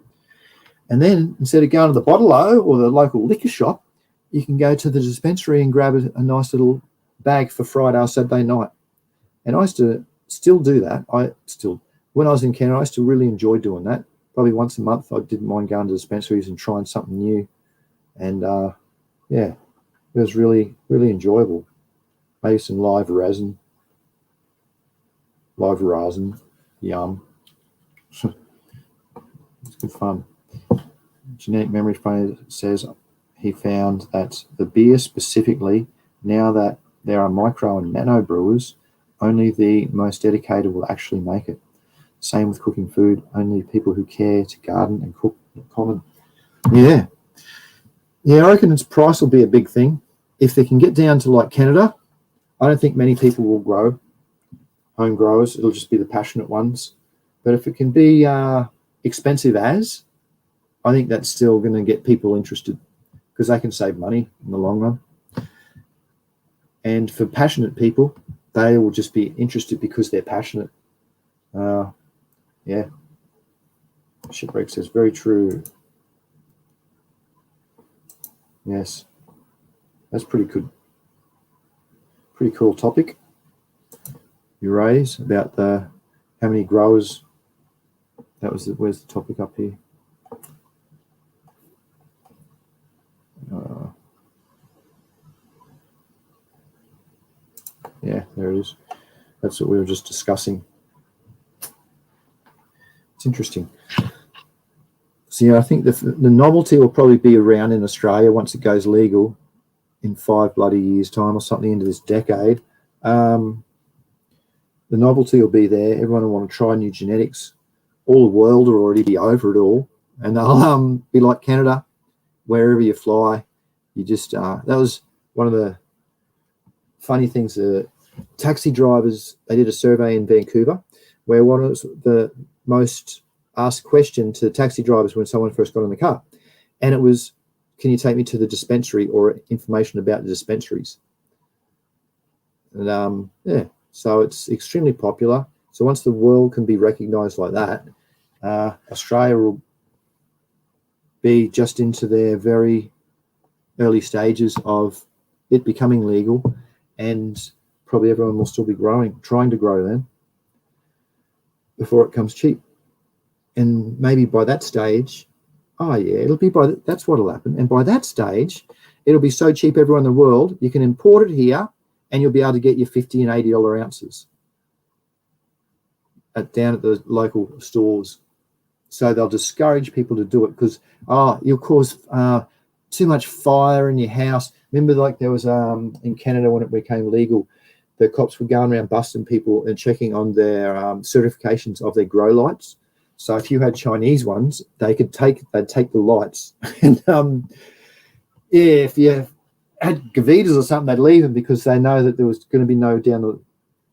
And then instead of going to the bottle-o or the local liquor shop, you can go to the dispensary and grab a nice little bag for Friday or Saturday night. And I used to still do that. When I was in Canada, I used to really enjoy doing that. Probably once a month, I didn't mind going to dispensaries and trying something new. And yeah, it was really, really enjoyable. Maybe some live resin. Yum. It's good fun. Genetic Memory Foam says he found that the beer specifically, now that there are micro and nano brewers, only the most dedicated will actually make it. Same with cooking food, only people who care to garden and cook in common. Yeah. Yeah, I reckon its price will be a big thing. If they can get down to like Canada, I don't think many people will grow, home growers. It'll just be the passionate ones. But if it can be expensive as, I think that's still going to get people interested because they can save money in the long run. And for passionate people, they will just be interested because they're passionate. Yeah. Shipwreck says, very true. Yes. That's pretty good. Pretty cool topic you raise about how many growers. That was where's the topic up here? Yeah, there it is. That's what we were just discussing. It's interesting. So yeah, I think the novelty will probably be around in Australia once it goes legal in 5 bloody years' time or something into this decade. The novelty will be there. Everyone will want to try new genetics. All the world will already be over it all, and they'll be like Canada, wherever you fly. You just that was one of the funny things. Taxi drivers, they did a survey in Vancouver where one of the most asked question to taxi drivers when someone first got in the car, and it was, can you take me to the dispensary or information about the dispensaries? And yeah, so it's extremely popular. So once the world can be recognized like that, Australia will be just into their very early stages of it becoming legal, and probably everyone will still be trying to grow then before it comes cheap. And maybe by that stage, it'll be that's what'll happen. And by that stage, it'll be so cheap everywhere in the world, you can import it here and you'll be able to get your $50 and $80 ounces down at the local stores. So they'll discourage people to do it because, you'll cause too much fire in your house. Remember, like there was in Canada when it became legal, the cops were going around busting people and checking on their certifications of their grow lights. So if you had Chinese ones, they'd take the lights. And if you had Gavitas or something, they'd leave them because they know that there was going to be no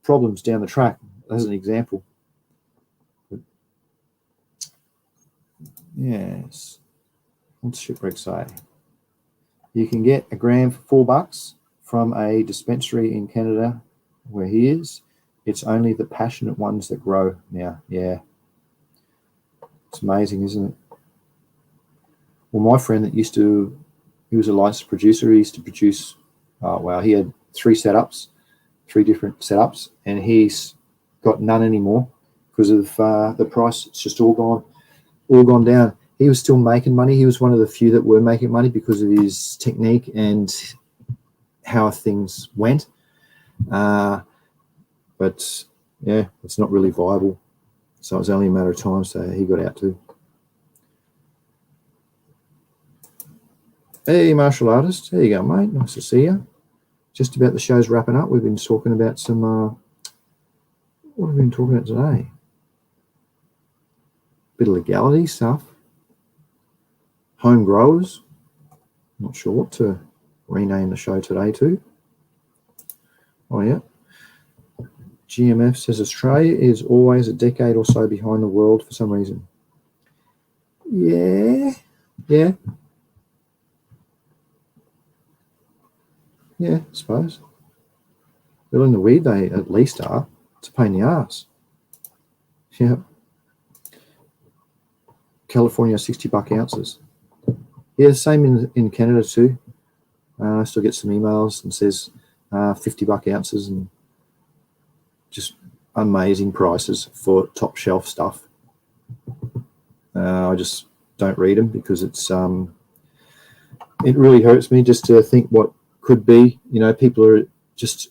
problems down the track, as an example. Yes. What's Shipwreck say? You can get a gram for $4 from a dispensary in Canada where he is. It's only the passionate ones that grow now. Yeah. It's amazing, isn't it? Well, my friend that he was a licensed producer. He used to produce, he had 3 different setups, and he's got none anymore because of the price. It's just all gone down. He was still making money. He was one of the few that were making money because of his technique and how things went. But yeah, it's not really viable. So it was only a matter of time, so he got out too. Hey, martial artist. There you go, mate. Nice to see you. Just about the show's wrapping up. We've been talking about some... what have we been talking about today? Bit of legality stuff. Home growers. Not sure what to rename the show today to. Oh, yeah. GMF says Australia is always a decade or so behind the world for some reason. Yeah. I suppose. Well, in the weed, they at least are. It's a pain in the ass. Yeah. California, $60 ounces. Yeah, same in Canada too. I still get some emails and says $50 ounces and just amazing prices for top shelf stuff. I just don't read them because it's it really hurts me just to think what could be. You know, people are just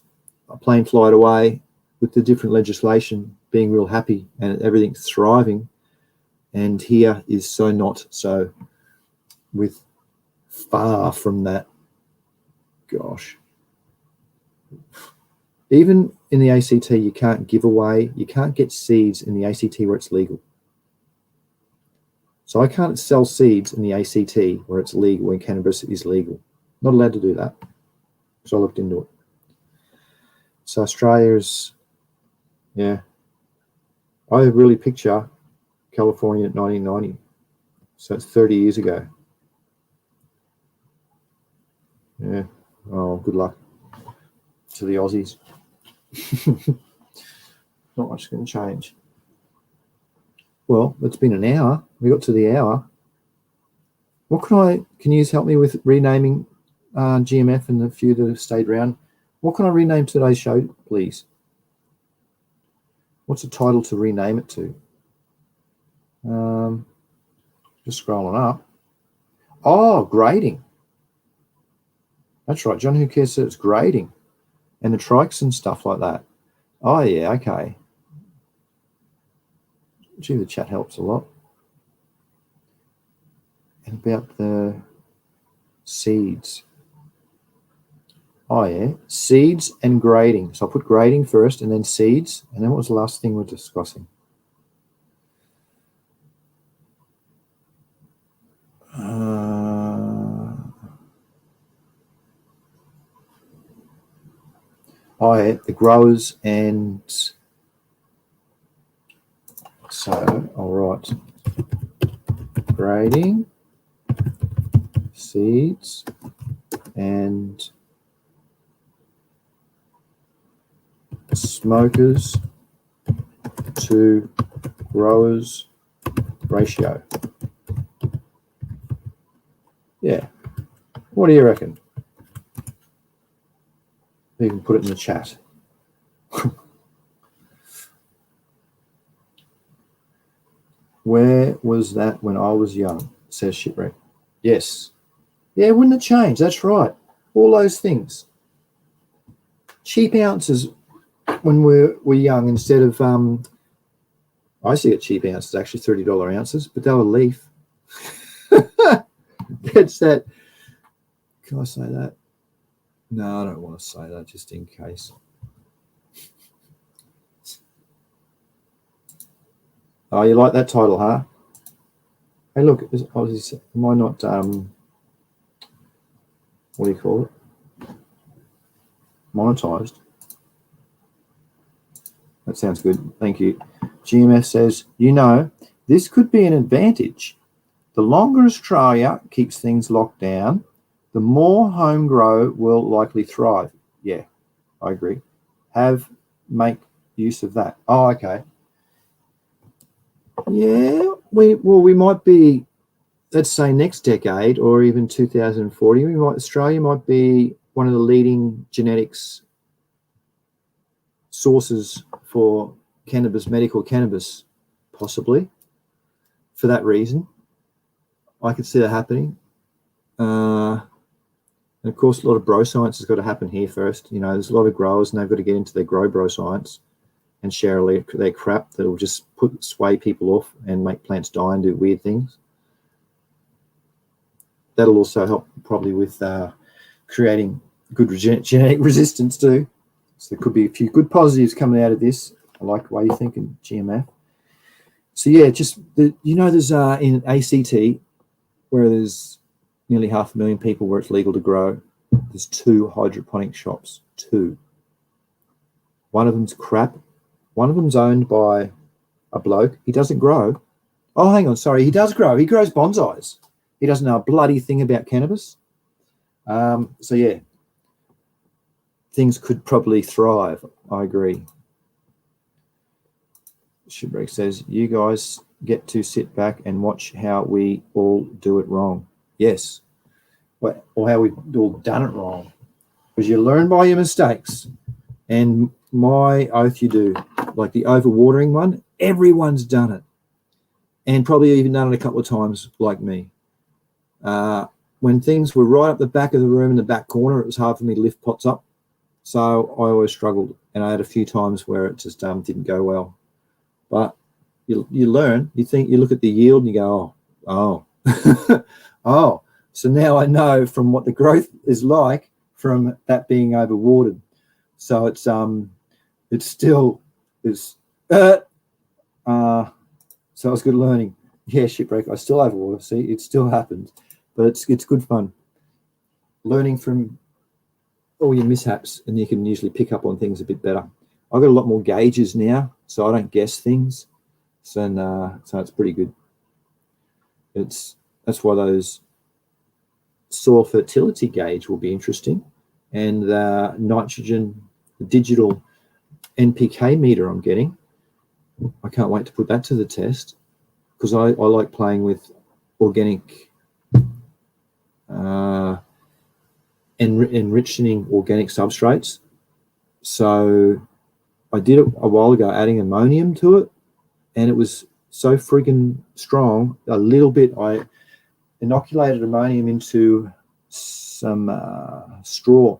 a plane flight away with the different legislation, being real happy and everything's thriving. And here is so not so, with far from that. Gosh. Even in the ACT, you can't give away, you can't get seeds in the ACT where it's legal. So I can't sell seeds in the ACT where it's legal, when cannabis is legal. Not allowed to do that. So I looked into it. So Australia is, yeah. I really picture California at 1990. So it's 30 years ago. Yeah. Oh, good luck to the Aussies. Not much is going to change. Well, it's been an hour. We got to the hour. What can you help me with renaming GMF and the few that have stayed around? What can I rename today's show, please? What's the title to rename it to? Just scrolling up. Oh, grading. That's right. John Who Cares said it's grading. And the trikes and stuff like that. Oh, yeah, okay. Gee, the chat helps a lot. And about the seeds. Oh, yeah. Seeds and grading. So I'll put grading first and then seeds. And then what was the last thing we're discussing? Oh, yeah. The growers and... So, all right. Grading, seeds, and smokers to growers ratio. Yeah. What do you reckon? You can put it in the chat. Where was that when I was young? Says Shipwreck. Yes. Yeah, wouldn't it change? That's right. All those things. Cheap ounces when we're young, instead of I used to get cheap ounces, actually $30 ounces, but they were leaf. It's that. Can I say that? No, I don't want to say that, just in case. Oh, you like that title, huh? Hey, look, am I not, what do you call it? Monetized. That sounds good. Thank you. GMS says, this could be an advantage. The longer Australia keeps things locked down, the more home grow will likely thrive. Yeah, I agree. Make use of that. Oh, okay. Yeah, we might be, let's say next decade or even 2040, Australia might be one of the leading genetics sources for cannabis, medical cannabis, possibly. For that reason, I could see that happening. And of course, a lot of bro science has got to happen here first. There's a lot of growers and they've got to get into their grow bro science and share their crap that will just sway people off and make plants die and do weird things. That'll also help probably with creating good genetic resistance too. So there could be a few good positives coming out of this. I like the way you're thinking, GMF. So yeah, just there's in ACT where there's nearly 500,000 people where it's legal to grow. There's 2 hydroponic shops. 2. One of them's crap. One of them's owned by a bloke. He doesn't grow. Oh, hang on. Sorry. He does grow. He grows bonsais. He doesn't know a bloody thing about cannabis. So, yeah, things could probably thrive. I agree. Shipwreck says, you guys get to sit back and watch how we all do it wrong. Yes. Or how we've all done it wrong. Because you learn by your mistakes. And my oath you do. Like the overwatering one, everyone's done it. And probably even done it a couple of times like me. When things were right up the back of the room in the back corner, it was hard for me to lift pots up. So I always struggled, and I had a few times where it just didn't go well. But you learn. You look at the yield and you go, oh, oh. So now I know from what the growth is like from that being overwatered. So it's still is. So it was good learning. Yeah, shipwreck. I still overwater. See, it still happens, but it's good fun. Learning from all your mishaps, and you can usually pick up on things a bit better. I've got a lot more gauges now, so I don't guess things. So it's pretty good. That's why those soil fertility gauge will be interesting, and the nitrogen digital NPK meter I'm getting. I can't wait to put that to the test, because I like playing with organic enriching organic substrates. So I did it a while ago, adding ammonium to it, and it was so friggin' strong. A little bit, I inoculated ammonium into some straw,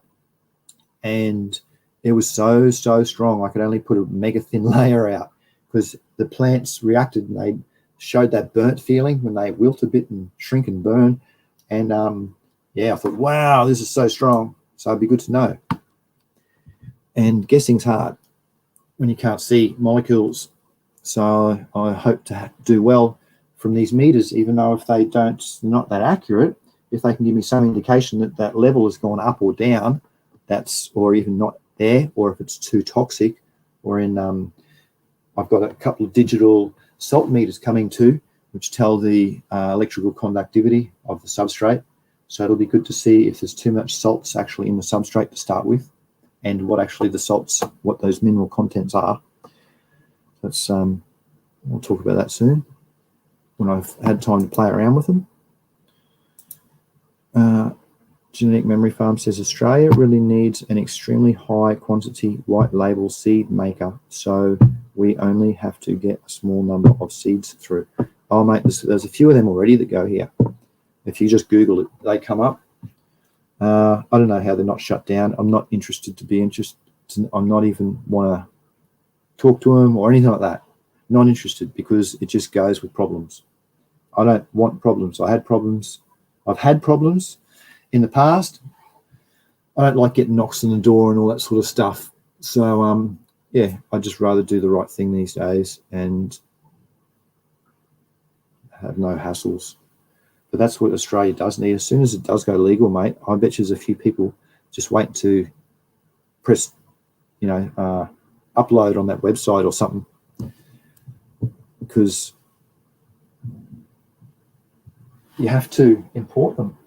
and it was so strong I could only put a mega thin layer out, because the plants reacted and they showed that burnt feeling when they wilt a bit and shrink and burn. And yeah, I thought, wow, this is so strong. So it'd be good to know. And guessing's hard when you can't see molecules. So I hope to do well from these meters, even though if they're not that accurate, if they can give me some indication that that level has gone up or down, or even not there, or if it's too toxic, or I've got a couple of digital salt meters coming too, which tell the electrical conductivity of the substrate. So it'll be good to see if there's too much salts actually in the substrate to start with, and what actually what those mineral contents are. That's we'll talk about that soon when I've had time to play around with them. Genetic Memory Farm says Australia really needs an extremely high quantity white label seed maker, so we only have to get a small number of seeds through. Oh mate, there's a few of them already that go here. If you just Google it, they come up. I don't know how they're not shut down. I'm not interested to be interested. I'm not even want to talk to them or anything like that. Not interested, because it just goes with problems. I don't want problems. I've had problems in the past. I don't like getting knocks on the door and all that sort of stuff. So yeah, I'd just rather do the right thing these days and have no hassles. But that's what Australia does need. As soon as it does go legal, mate, I bet there's a few people just waiting to press, upload on that website or something, because you have to import them.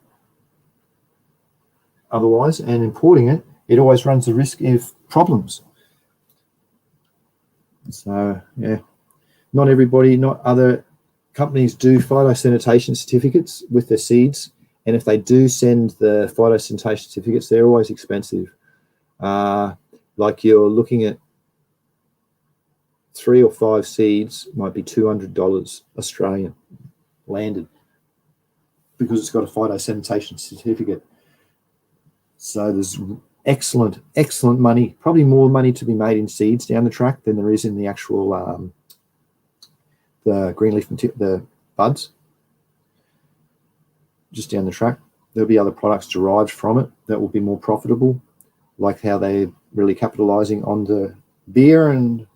Otherwise, and importing it always runs the risk of problems. So yeah, not other companies do phytosanitation certificates with their seeds, and if they do send the phytosanitation certificates, they're always expensive. Like you're looking at 3 or 5 seeds, might be $200 Australian landed, because it's got a phytosanitation certificate. So there's excellent money, probably more money to be made in seeds down the track than there is in the actual the green leaf the buds. Just down the track, there'll be other products derived from it that will be more profitable, like how they're really capitalizing on the beer and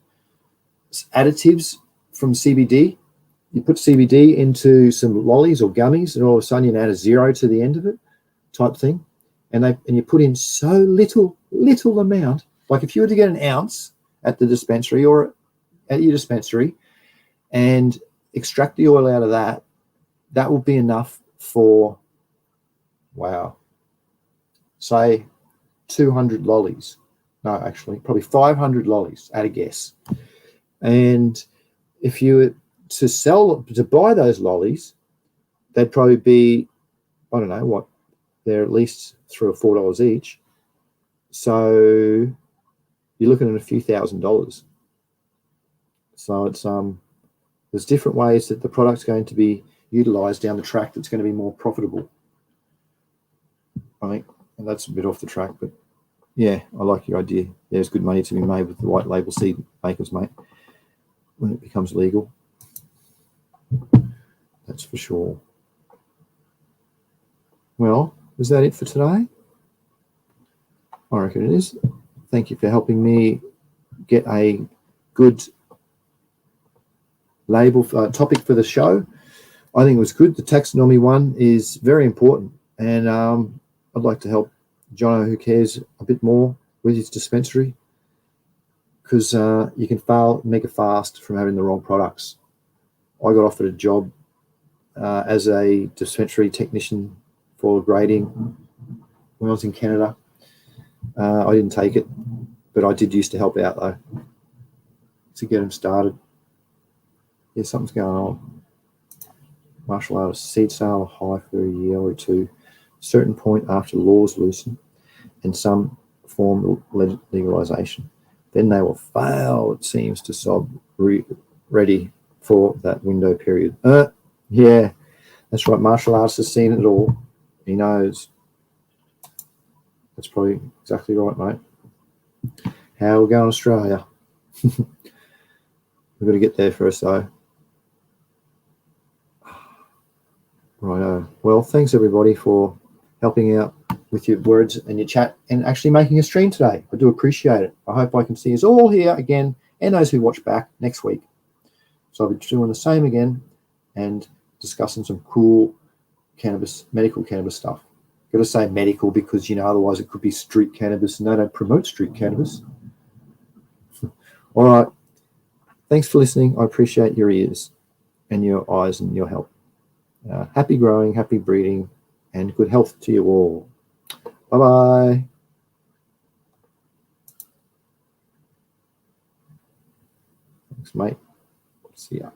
additives from CBD. You put CBD into some lollies or gummies, and all of a sudden you add a 0 to the end of it, type thing. And you put in so little amount. Like if you were to get an ounce at the dispensary or at your dispensary and extract the oil out of that, that will be enough for, wow, say 200 lollies. No, actually, probably 500 lollies at a guess. And if you were to buy those lollies, they'd probably be, I don't know what, they're at least $3 or $4 each. So you're looking at a few $1,000s. So it's there's different ways that the product's going to be utilized down the track that's going to be more profitable, I think. And that's a bit off the track, but Yeah, I like your idea. There's good money to be made with the white label seed makers, mate, when it becomes legal. That's for sure. Well, is that it for today? I reckon it is. Thank you for helping me get a good label topic for the show. I think it was good. The taxonomy one is very important, and I'd like to help Jono, who cares, a bit more with his dispensary, because you can fail mega fast from having the wrong products. I got offered a job as a dispensary technician for grading when I was in Canada. I didn't take it, but I did used to help out though to get them started. Yeah, something's going on. Martial artist seed sale high for a year or two. Certain point after laws loosen and some form legalization, then they will fail. It seems to sob ready for that window period. Yeah, that's right. Martial artist has seen it all. He knows. That's probably exactly right, mate. How are we going, Australia? We've got to get there first, though. Righto. Well, thanks everybody for helping out with your words and your chat and actually making a stream today. I do appreciate it. I hope I can see us all here again and those who watch back next week. So I'll be doing the same again and discussing some cool cannabis, medical cannabis stuff. Got to say medical because, otherwise it could be street cannabis and they don't promote street cannabis. All right. Thanks for listening. I appreciate your ears and your eyes and your help. Happy growing, happy breeding, and good health to you all. Bye-bye. Thanks, mate. See ya.